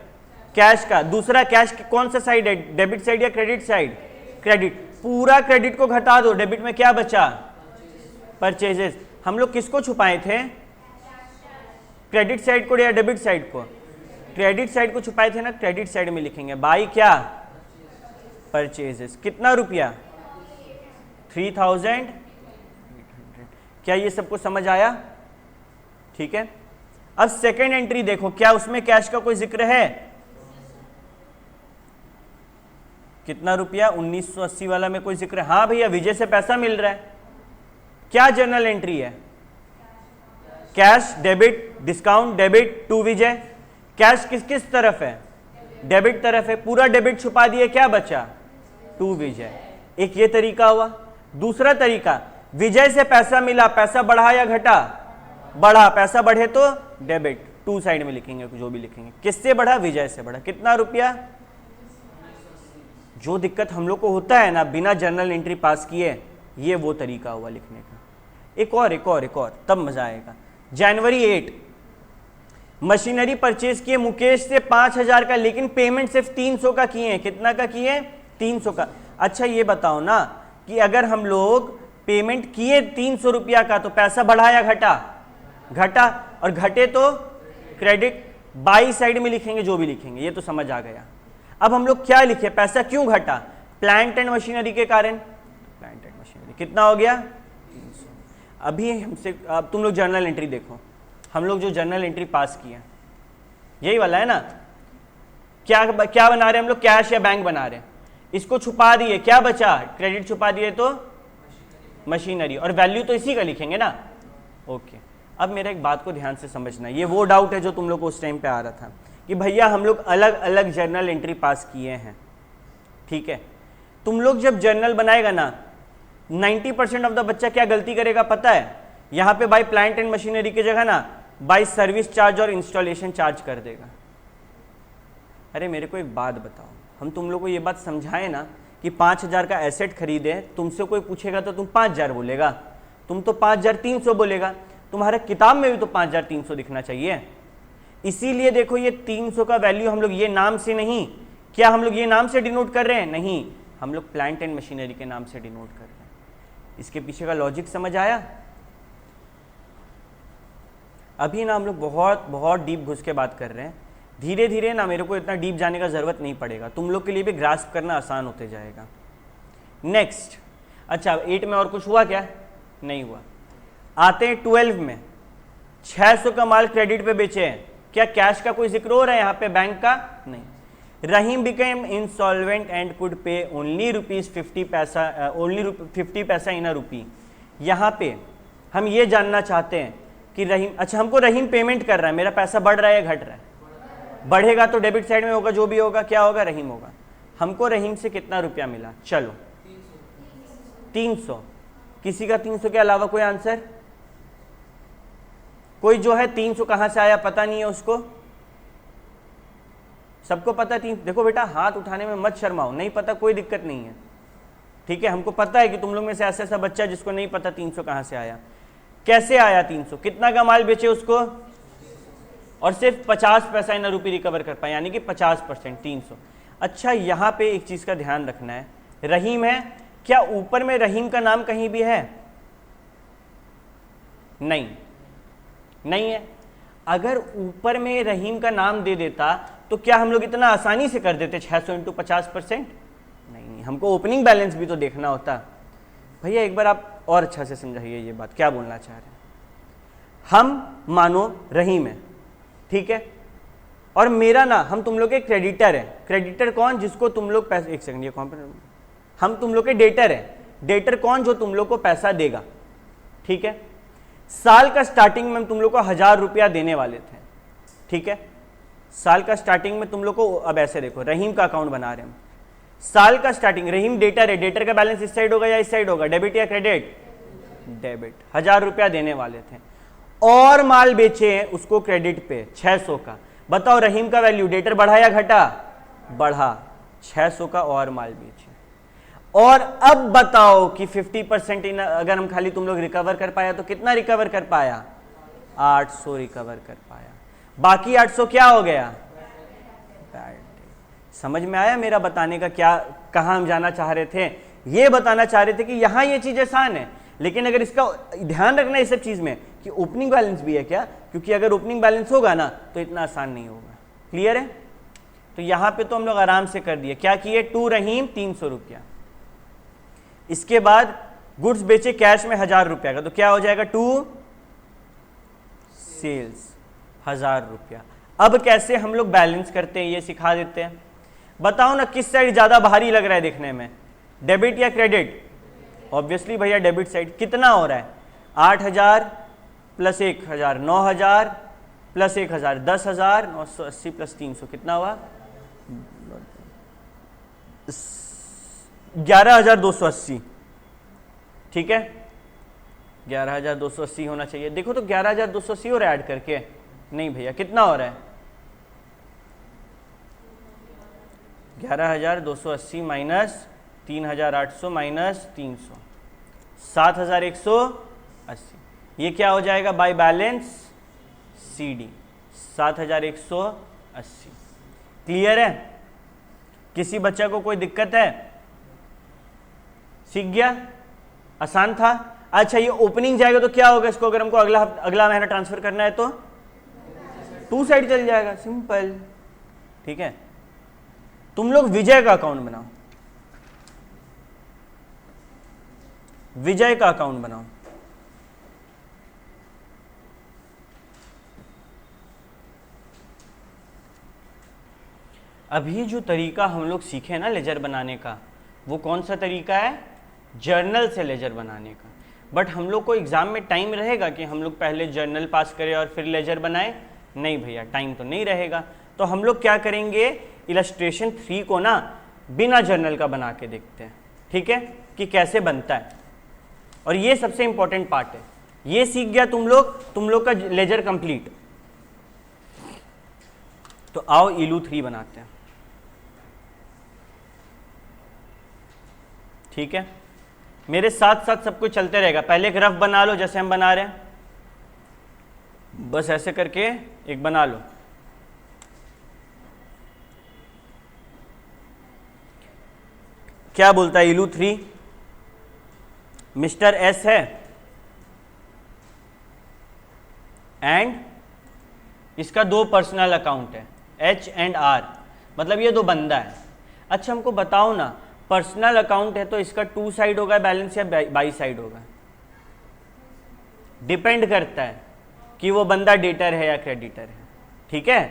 कैश का। दूसरा कैश कौन सा साइड है, डेबिट साइड या क्रेडिट साइड? क्रेडिट। पूरा क्रेडिट को घटा दो, डेबिट में क्या बचा? परचेजेस। हम लोग किसको छुपाए थे? क्रेडिट साइड को या डेबिट साइड को? क्रेडिट साइड को छुपाए थे ना, क्रेडिट साइड में लिखेंगे बाई क्या? परचेजेस। कितना रुपया? 3000। क्या ये सबको समझ आया? ठीक है। अब सेकेंड एंट्री देखो, क्या उसमें कैश का कोई जिक्र है? कितना रुपया? 1980 वाला में कोई जिक्र है? हाँ भैया, विजय से पैसा मिल रहा है। क्या जर्नल एंट्री है? Cash debit, discount debit to Vijay. Cash किस किस तरफ है? डेबिट तरफ है, पूरा डेबिट छुपा दिए, क्या बचा? टू विजय। एक ये तरीका हुआ। दूसरा तरीका, विजय से पैसा मिला, पैसा बढ़ा या घटा? बढ़ा। पैसा बढ़े तो डेबिट, टू साइड में लिखेंगे, जो भी लिखेंगे। किससे बढ़ा? विजय से बढ़ा। कितना रुपया? जो दिक्कत हम लोग को होता है ना बिना जर्नल एंट्री पास किए, ये वो तरीका हुआ लिखने का। एक और, तब मजा आएगा। जनवरी 8 मशीनरी परचेज किए मुकेश से 5000 का, लेकिन पेमेंट सिर्फ 300 का किए हैं। कितना का किए? 300 का। अच्छा ये बताओ ना कि अगर हम लोग पेमेंट किए 300 रुपया का, तो पैसा बढ़ा या घटा? घटा। और घटे तो क्रेडिट, बाई साइड में लिखेंगे, जो भी लिखेंगे। ये तो समझ आ गया। अब हम लोग क्या लिखे? पैसा क्यों घटा? प्लांट एंड मशीनरी के कारण। प्लांट एंड मशीनरी कितना हो गया? 300। अभी हमसे, अब तुम लोग जर्नल एंट्री देखो, हम लोग जो जर्नल एंट्री पास किया यही वाला है ना। क्या क्या बना रहे हैं हम लोग? कैश या बैंक बना रहे हैं। इसको छुपा दिए, क्या बचा? क्रेडिट छुपा दिए तो मशीनरी, और वैल्यू तो इसी का लिखेंगे ना। ओके। अब मेरा एक बात को ध्यान से समझना, ये वो डाउट है जो तुम लोग को उस टाइम पे आ रहा था कि भैया हम लोग अलग अलग जर्नल एंट्री पास किए हैं, ठीक है। तुम लोग जब जर्नल बनाएगा ना, 90% ऑफ द बच्चा क्या गलती करेगा पता है? यहाँ पे बाय प्लांट एंड मशीनरी की जगह ना बाय सर्विस चार्ज और इंस्टॉलेशन चार्ज कर देगा। अरे मेरे को एक बात बताओ, हम तुम लोग को ये बात समझाएं ना कि 5000 का एसेट खरीदे, तुमसे कोई पूछेगा तो तुम 5000 बोलेगा, तुम तो 5300 बोलेगा, तुम्हारा किताब में भी तो 5300 दिखना चाहिए। इसीलिए देखो ये 300 का वैल्यू हम लोग ये नाम से नहीं, क्या हम लोग ये नाम से डिनोट कर रहे हैं? नहीं, हम लोग प्लांट एंड मशीनरी के नाम से डिनोट कर रहे हैं। इसके पीछे का लॉजिक समझ आया? अभी ना हम लोग बहुत बहुत डीप घुस के बात कर रहे हैं, धीरे धीरे ना मेरे को इतना डीप जाने का ज़रूरत नहीं पड़ेगा, तुम लोग के लिए भी ग्रास्प करना आसान होते जाएगा। नेक्स्ट, अच्छा 8 में और कुछ हुआ क्या? नहीं हुआ। आते हैं 12 में, 600 का माल क्रेडिट पे बेचे हैं, क्या कैश का कोई जिक्र हो रहा है यहाँ पे? बैंक का नहीं। रहीम बिकेम इंसॉल्वेंट एंड कुड पे ओनली ₹50 पैसा, ओनली 50 पैसा इन अ रुपी। यहाँ पे हम ये जानना चाहते हैं कि रहीम, अच्छा हमको रहीम पेमेंट कर रहा है, मेरा पैसा बढ़ रहा है या घट रहा है? बढ़ेगा तो डेबिट साइड में होगा, जो भी होगा क्या होगा? रहीम होगा। हमको रहीम से कितना रुपया मिला? चलो 300। किसी का 300 के अलावा कोई आंसर? कोई जो है 300 कहां से आया पता नहीं है उसको? सबको पता है 300? देखो बेटा हाथ उठाने में मत शर्माओ, नहीं पता कोई दिक्कत नहीं है, ठीक है। हमको पता है कि तुम लोग में से ऐसा ऐसा बच्चा जिसको नहीं पता 300 कहां से आया। कैसे आया 300? कितना का माल बेचे उसको, और सिर्फ 50 पैसा इन रुपये रिकवर कर पाए, यानी कि 50%, 300। अच्छा यहाँ पे एक चीज का ध्यान रखना है, रहीम है, क्या ऊपर में रहीम का नाम कहीं भी है? नहीं, नहीं है। अगर ऊपर में रहीम का नाम दे देता तो क्या हम लोग इतना आसानी से कर देते 600 × 50%? नहीं, हमको ओपनिंग बैलेंस भी तो देखना होता। भैया एक बार आप और अच्छा से समझाइए ये बात, क्या बोलना चाह रहे हैं? हम मानो रहीम है, ठीक है, और मेरा ना, हम तुम लोग के क्रेडिटर है। क्रेडिटर कौन? जिसको तुम लोग पैसे, एक सेकंड, ये कौन? हम तुम लोग के डेटर है, डेटर कौन, जो तुम लोग को पैसा देगा, ठीक है। साल का स्टार्टिंग में हम तुम लोग को 1000 रुपया देने वाले थे, ठीक है। साल का स्टार्टिंग में तुम लोग को, अब ऐसे देखो, रहीम का अकाउंट बना रहे हैं हम, साल का स्टार्टिंग, रहीम डेटर है, डेटर का बैलेंस इस साइड होगा या इस साइड होगा, डेबिट या क्रेडिट, डेबिट, 1000 रुपया देने वाले थे, और माल बेचे हैं उसको क्रेडिट पे 600 का। बताओ रहीम का वैल्यू, डेटर बढ़ा या घटा, बढ़ा, 600 का और माल बेचे। और अब बताओ कि 50% अगर हम खाली तुम लोग रिकवर कर पाया तो कितना रिकवर कर पाया, 800 रिकवर कर पाया, बाकी 800 क्या हो गया, समझ में आया मेरा बताने का क्या, कहां हम जाना चाह रहे थे, ये बताना चाह रहे थे कि यहां ये चीज आसान है, लेकिन अगर इसका ध्यान रखना इस सब चीज में कि ओपनिंग बैलेंस भी है क्या, क्योंकि अगर ओपनिंग बैलेंस होगा ना तो इतना आसान नहीं होगा। क्लियर है? तो यहां पे तो हम लोग आराम से कर दिए, क्या किए, टू रहीम 300 रुपया, इसके बाद गुड्स बेचे कैश में 1000 रुपया का, तो क्या हो जाएगा, टू सेल्स 1000 रुपया। अब कैसे हम लोग बैलेंस करते हैं ये सिखा देते हैं। बताओ ना किस साइड ज्यादा भारी लग रहा है देखने में, डेबिट या क्रेडिट, ऑब्वियसली भैया डेबिट साइड। कितना हो रहा है, 8000 प्लस 1000 9000 प्लस 1000 10000, 980 प्लस 300 कितना हुआ, 11280, ठीक है, 11280 होना चाहिए। देखो तो 11280 हो रहा है ऐड करके, नहीं भैया कितना हो रहा है, 11280 माइनस 3800 माइनस 300, 7180, ये क्या हो जाएगा बाय बैलेंस CD, 7180। क्लियर है? किसी बच्चा को कोई दिक्कत है, सीख गया, आसान था। अच्छा ये ओपनिंग जाएगा तो क्या होगा, इसको अगर हमको अगला महीना ट्रांसफर करना है तो टू साइड चल जाएगा, सिंपल, ठीक है। तुम लोग विजय का अकाउंट बनाओ, विजय का अकाउंट बनाओ, अभी जो तरीका हम लोग सीखे ना लेजर बनाने का, वो कौन सा तरीका है, जर्नल से लेजर बनाने का। बट हम लोग को एग्जाम में टाइम रहेगा कि हम लोग पहले जर्नल पास करें और फिर लेजर बनाएं, नहीं भैया टाइम तो नहीं रहेगा। तो हम लोग क्या करेंगे, इलस्ट्रेशन 3 को ना बिना जर्नल का बना के देखते हैं, ठीक है, कि कैसे बनता है। और ये सबसे इंपॉर्टेंट पार्ट है, ये सीख गया तुम लोग का लेजर कंप्लीट। तो आओ इलू 3 बनाते हैं, ठीक है। मेरे साथ साथ सब कुछ चलते रहेगा। पहले एक रफ बना लो जैसे हम बना रहे हैं, बस ऐसे करके एक बना लो। क्या बोलता है इलू 3, मिस्टर एस है एंड इसका 2 पर्सनल अकाउंट है, H एंड R, मतलब ये 2 बंदा है। अच्छा हमको बताओ ना, पर्सनल अकाउंट है तो इसका 2 साइड होगा बैलेंस या बाई साइड होगा, डिपेंड करता है कि वो बंदा डेटर है या क्रेडिटर है, ठीक है।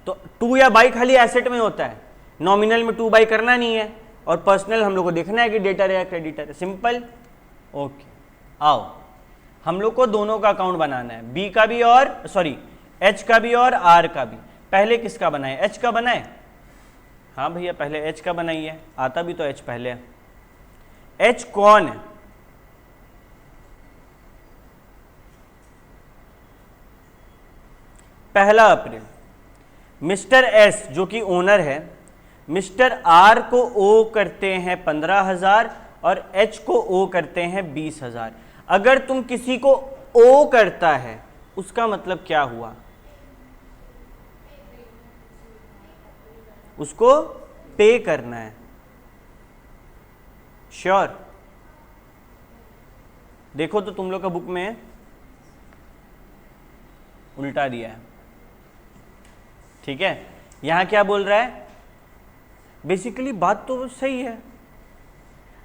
तो 2 या बाई खाली एसेट में होता है, नॉमिनल में 2 बाई करना नहीं है, और पर्सनल हम लोग को देखना है कि डेटर है या क्रेडिटर है, सिंपल। ओके आओ हम लोग को दोनों का अकाउंट बनाना है, बी का भी और H का भी और R का भी। पहले किसका बनाए, H का बनाए, हाँ भैया पहले H का बनाइए, आता भी तो H पहले है। H कौन है, पहला अप्रैल, मिस्टर एस जो कि ओनर है, मिस्टर R को ओ करते हैं 15,000 और H को ओ करते हैं 20,000। अगर तुम किसी को ओ करता है उसका मतलब क्या हुआ, उसको पे करना है, श्योर। देखो तो तुम लोग का बुक में उल्टा दिया है, ठीक है। यहां क्या बोल रहा है, बेसिकली बात तो सही है।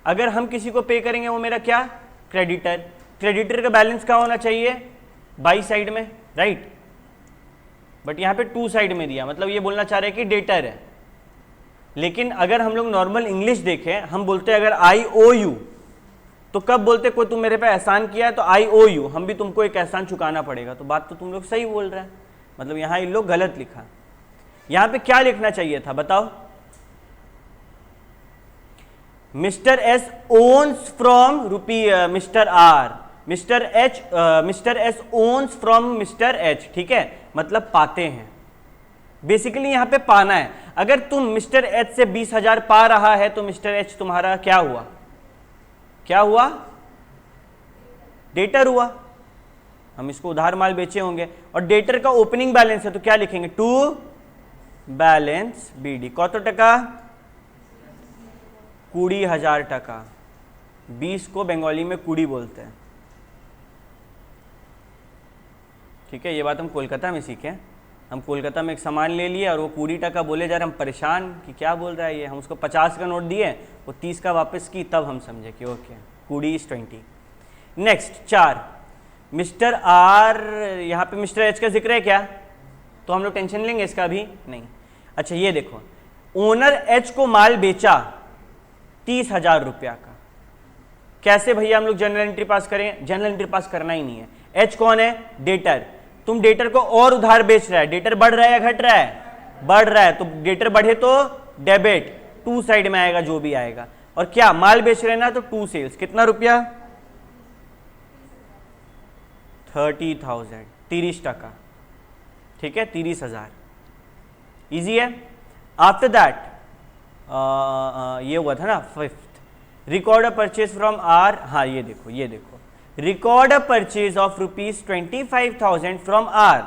अगर हम किसी को पे करेंगे वो मेरा क्या, क्रेडिटर, क्रेडिटर का बैलेंस क्या होना चाहिए, बाई साइड में, राइट। बट यहां पे 2 साइड में दिया, मतलब ये बोलना चाह रहे हैं कि डेटर है। लेकिन अगर हम लोग नॉर्मल इंग्लिश देखें, हम बोलते हैं अगर आई ओ यू तो कब बोलते कोई तुम मेरे पे एहसान किया है तो आई ओ यू, हम भी तुमको एक एहसान चुकाना पड़ेगा। तो बात तो तुम लोग सही बोल रहे हैं, मतलब यहां इन लोग गलत लिखा। यहां पे क्या लिखना चाहिए था बताओ? Mister S owns from Mister R, Mister S owns from Mister H, ठीक है, मतलब पाते हैं। बेसिकली यहां पे पाना है। अगर तुम मिस्टर एच से 20,000 पा रहा है तो मिस्टर एच तुम्हारा क्या हुआ? क्या हुआ? डेटर हुआ। हम इसको उधार माल बेचे होंगे और डेटर का ओपनिंग बैलेंस है तो क्या लिखेंगे? To balance BD. कत टका? 20,000 टका। 20 को बंगाली में कुड़ी बोलते हैं, ठीक है। ये बात हम कोलकाता में सीखे। हम कोलकाता में एक सामान ले लिए और वो 20 टका बोले जा रहे, हम परेशान कि क्या बोल रहा है ये। हम उसको 50 का नोट दिए, वो 30 का वापस की, तब हम समझे कि okay 20 is 20। Next 4, Mister R, यहाँ पे मिस्टर एच का जिक्र है क्या? तो हम लोग टेंशन लेंगे इसका भी नहीं। अच्छा ये देखो, ओनर एच को माल बेचा 30,000 रुपया का। कैसे भैया हम लोग जनरल एंट्री पास करें? जनरल एंट्री पास करना ही नहीं है। एच कौन है? डेटर। तुम डेटर को और उधार बेच रहा है, डेटर बढ़ रहा है या घट रहा है? बढ़ रहा है, तो डेटर बढ़े तो डेबिट, टू साइड में आएगा जो भी आएगा। और क्या माल बेच रहे हैं ना, तो टू सेल्स। कितना रुपया? 30,000, 30 टका, ठीक है, 30,000। इजी है। आफ्टर दैट ये हुआ था ना 5th, record a purchase from R. हाँ ये देखो, ये देखो, record a purchase of ₹25,000 from R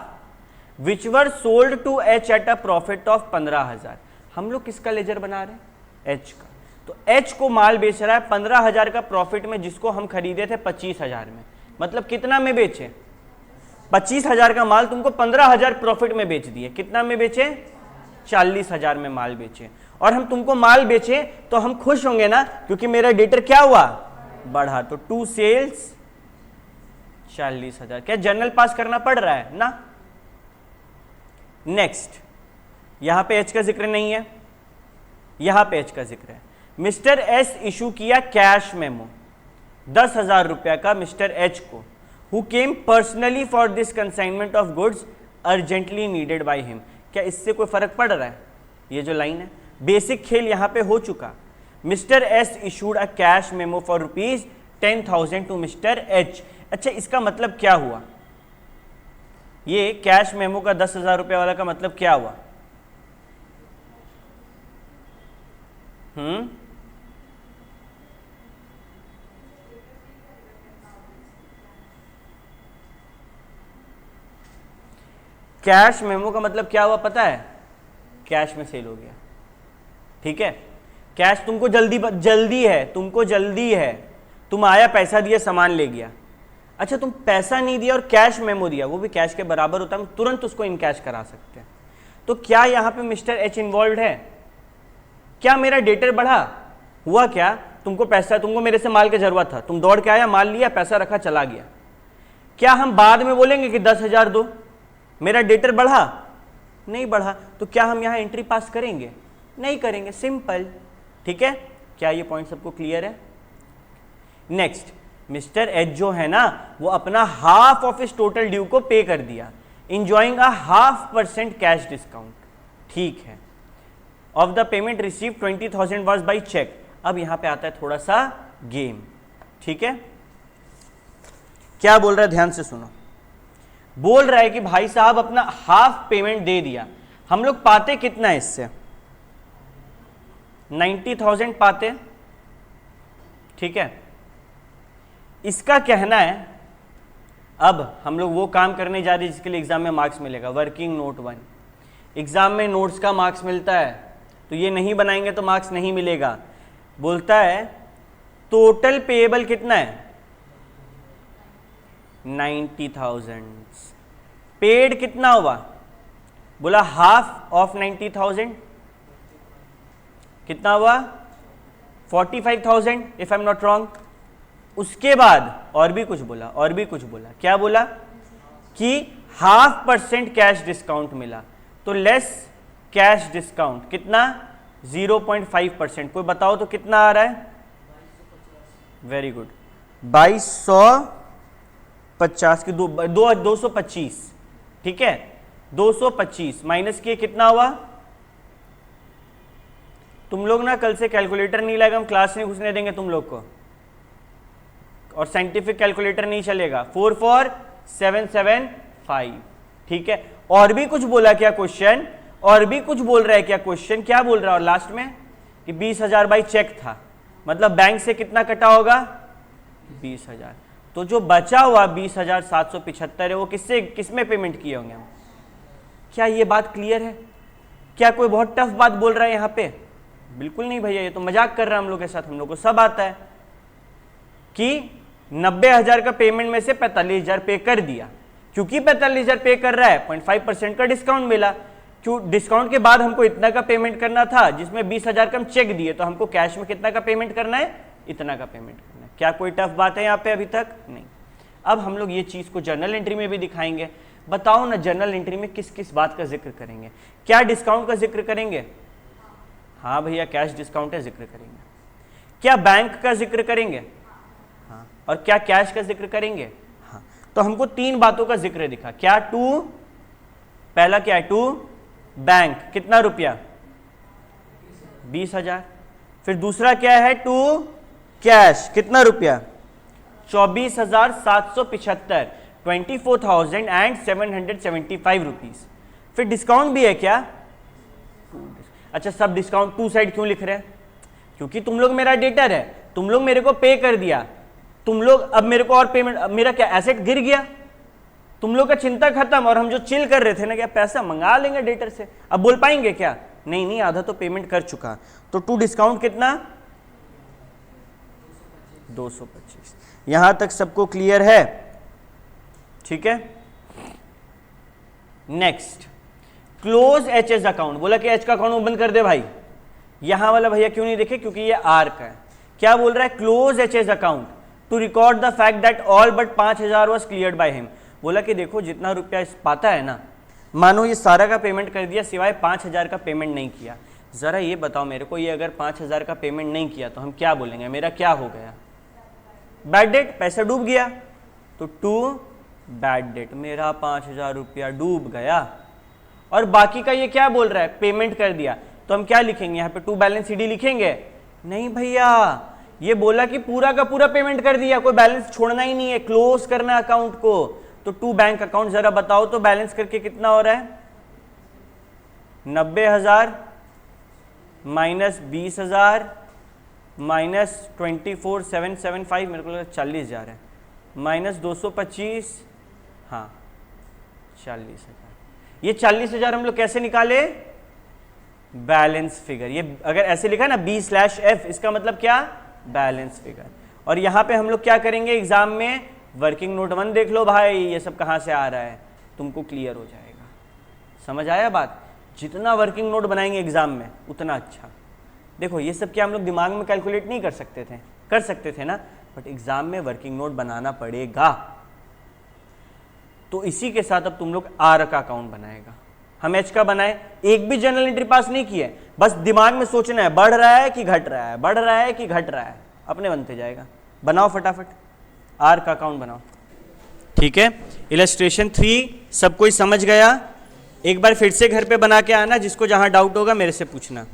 which were sold to H at a profit of 15,000। हम लोग किसका लेजर बना रहे हैं? एच का। तो एच को माल बेच रहा है 15,000 का प्रॉफिट में, जिसको हम खरीदे थे 25,000 में। मतलब कितना में बेचे? 25,000 का माल तुमको 15,000 प्रॉफिट में बेच दिए। कितना में बेचे? 40,000 में माल बेचे। और हम तुमको माल बेचे तो हम खुश होंगे ना, क्योंकि मेरा डेटर क्या हुआ? बढ़ा। तो टू सेल्स 40,000। क्या जनरल पास करना पड़ रहा है ना? नेक्स्ट, यहां पे एच का जिक्र नहीं है, यहां पे एच का जिक्र है। मिस्टर एस इशू किया कैश मेमो 10,000 रुपया का मिस्टर एच को, who came personally for this consignment of goods urgently needed by him. क्या इससे कोई फर्क पड़ रहा है? ये जो लाइन है, बेसिक खेल यहां पे हो चुका। Mister S issued a cash memo for ₹10,000 to Mister H. अच्छा इसका मतलब क्या हुआ? ये कैश मेमो का 10,000 रुपया वाला का मतलब क्या हुआ? कैश मेमो का मतलब क्या हुआ पता है? कैश में सेल हो गया, ठीक है। कैश तुमको जल्दी है, तुमको जल्दी है, तुम आया, पैसा दिया, सामान ले गया। अच्छा तुम पैसा नहीं दिया और कैश मेमो दिया, वो भी कैश के बराबर होता है, हम तुरंत उसको इन कैश करा सकते हैं। तो क्या यहां पे मिस्टर एच इन्वॉल्व है? क्या मेरा डेटर बढ़ा? हुआ क्या? तुमको पैसा, तुमको मेरे से माल की जरूरत था, तुम दौड़ के आया, माल लिया, पैसा रखा, चला गया। क्या हम बाद में बोलेंगे कि 10,000 दो? मेरा डेटर बढ़ा? नहीं बढ़ा। तो क्या हम यहां एंट्री पास करेंगे? नहीं करेंगे, सिंपल, ठीक है। क्या ये पॉइंट सबको क्लियर है? नेक्स्ट, मिस्टर एच जो है ना, वो अपना हाफ ऑफ इस टोटल ड्यू को पे कर दिया, इंजॉइंग अ 0.5% कैश डिस्काउंट, ठीक है। Of the payment receive 20,000 was by cheque. अब यहां पे आता है थोड़ा सा गेम, ठीक है। क्या बोल रहा है? ध्यान से सुनो। बोल रहा है कि भाई साहब अपना हाफ पेमेंट दे दिया। हम लोग पाते कितना है इससे? 90,000 पाते, ठीक है। इसका कहना है अब हम लोग वो काम करने जा रहे हैं जिसके लिए एग्जाम में मार्क्स मिलेगा, वर्किंग नोट 1। एग्जाम में नोट्स का मार्क्स मिलता है, तो ये नहीं बनाएंगे तो मार्क्स नहीं मिलेगा। बोलता है टोटल पेएबल कितना है? 90,000। पेड कितना हुआ? बोला हाफ ऑफ 90,000। कितना हुआ? 45,000 if I am not wrong. उसके बाद और भी कुछ बोला, और भी कुछ बोला। क्या बोला? कि 0.5% कैश डिस्काउंट मिला, तो लेस कैश डिस्काउंट कितना? 0.5%। कोई बताओ तो कितना आ रहा है? वेरी गुड, 2250 की 225, ठीक है, 225 माइनस किए कितना हुआ? तुम लोग ना कल से कैलकुलेटर नहीं लाएगा, हम क्लास नहीं घुसने देंगे तुम लोग को, और साइंटिफिक कैलकुलेटर नहीं चलेगा। 44775, ठीक है। और भी कुछ बोला क्या क्वेश्चन? और भी कुछ बोल रहा है क्या क्वेश्चन? क्या बोल रहा है? और लास्ट में कि 20,000 बाई चेक था, मतलब बैंक से कितना कटा होगा? 20,000। तो जो बचा हुआ 20,775 है वो किसमें पेमेंट किए होंगे हम? क्या ये बात क्लियर है? क्या कोई बहुत टफ बात बोल रहा है यहाँ पे? बिल्कुल नहीं भैया, ये तो मजाक कर रहा है हम लोग के साथ। हम लोग को सब आता है कि 90,000 का पेमेंट में से 45,000 पे कर दिया, क्योंकि 45,000 पे कर रहा है 0.5% का डिस्काउंट मिला। क्यों? डिस्काउंट के बाद हमको इतना का पेमेंट करना था, जिसमें 20,000 का हम चेक दिए, तो हमको कैश में कितना का पेमेंट करना है? इतना का पेमेंट करना है। क्या कोई टफ बात है यहाँ पे अभी तक? नहीं। अब हम लोग ये चीज को जर्नल एंट्री में भी दिखाएंगे। बताओ ना, जर्नल एंट्री में किस किस बात का जिक्र करेंगे? क्या डिस्काउंट का जिक्र करेंगे? हाँ भैया, कैश डिस्काउंट है, जिक्र करेंगे। क्या बैंक का जिक्र करेंगे? हाँ। और क्या कैश का जिक्र करेंगे? हाँ। तो हमको 3 बातों का जिक्र दिखा। क्या? टू, पहला क्या है? टू बैंक, कितना रुपया? 20,000। फिर दूसरा क्या है? टू कैश, कितना रुपया? 24,775, 24,775 रुपीज। फिर डिस्काउंट भी है क्या? अच्छा, सब डिस्काउंट टू साइड क्यों लिख रहे हैं? क्योंकि तुम लोग मेरा डेटर है, तुम लोग मेरे को पे कर दिया, तुम लोग अब मेरे को और पेमेंट, अब मेरा क्या एसेट गिर गया, तुम लोग का चिंता खत्म। और हम जो चिल कर रहे थे ना, क्या पैसा मंगा लेंगे डेटर से, अब बोल पाएंगे क्या? नहीं नहीं, आधा तो पेमेंट कर चुका। तो टू डिस्काउंट कितना? 225। यहां तक सबको क्लियर है? ठीक है। Next, close HS account. बोला कि एच का अकाउंट बंद कर दे भाई। यहां वाला भैया क्यों नहीं देखे? क्योंकि ये आर का है। क्या बोल रहा है? Close HS account to record the fact that all but 5,000 was cleared by him. बोला कि देखो, जितना रुपया इस पाता है ना, मानो ये सारा का पेमेंट कर दिया, सिवाय 5,000 का पेमेंट नहीं किया। जरा ये बताओ मेरे को, ये अगर 5,000 का पेमेंट नहीं किया तो हम क्या बोलेंगे? मेरा क्या हो गया? बैड डेट, पैसा डूब गया। तो टू बैड डेट, मेरा 5,000 रुपया डूब गया। और बाकी का ये क्या बोल रहा है? पेमेंट कर दिया। तो हम क्या लिखेंगे यहाँ पे? टू बैलेंस सीडी लिखेंगे? नहीं भैया, ये बोला कि पूरा का पूरा पेमेंट कर दिया, कोई बैलेंस छोड़ना ही नहीं है, क्लोज करना अकाउंट को। तो टू बैंक अकाउंट, जरा बताओ तो बैलेंस करके कितना हो रहा है? 90,000 माइनस 20,000 माइनस 24,775, मेरे को लगा 40,000 है, माइनस 225, हाँ 40,000। ये 40,000 हम लोग कैसे निकाले? Balance figure. ये अगर ऐसे लिखा ना B/F, इसका मतलब क्या? Balance figure. और यहां पे हम लोग क्या करेंगे एग्जाम में? वर्किंग नोट 1 देख लो भाई, ये सब कहां से आ रहा है, तुमको क्लियर हो जाएगा। समझ आया बात? जितना वर्किंग नोट बनाएंगे एग्जाम में उतना अच्छा। देखो, ये सब क्या हम लोग दिमाग में कैलकुलेट नहीं कर सकते थे? कर सकते थे ना, बट एग्जाम में वर्किंग नोट बनाना पड़ेगा। तो इसी के साथ अब तुम लोग आर का अकाउंट बनाएगा। हम एच का बनाए, एक भी जर्नल एंट्री पास नहीं किए, बस दिमाग में सोचना है बढ़ रहा है कि घट रहा है, बढ़ रहा है कि घट रहा है, अपने बनते जाएगा। बनाओ फटाफट, आर का अकाउंट बनाओ। ठीक है, इलस्ट्रेशन 3 सब कोई समझ गया? एक बार फिर से घर पे बना के आना, जिसको जहां डाउट होगा मेरे से पूछना।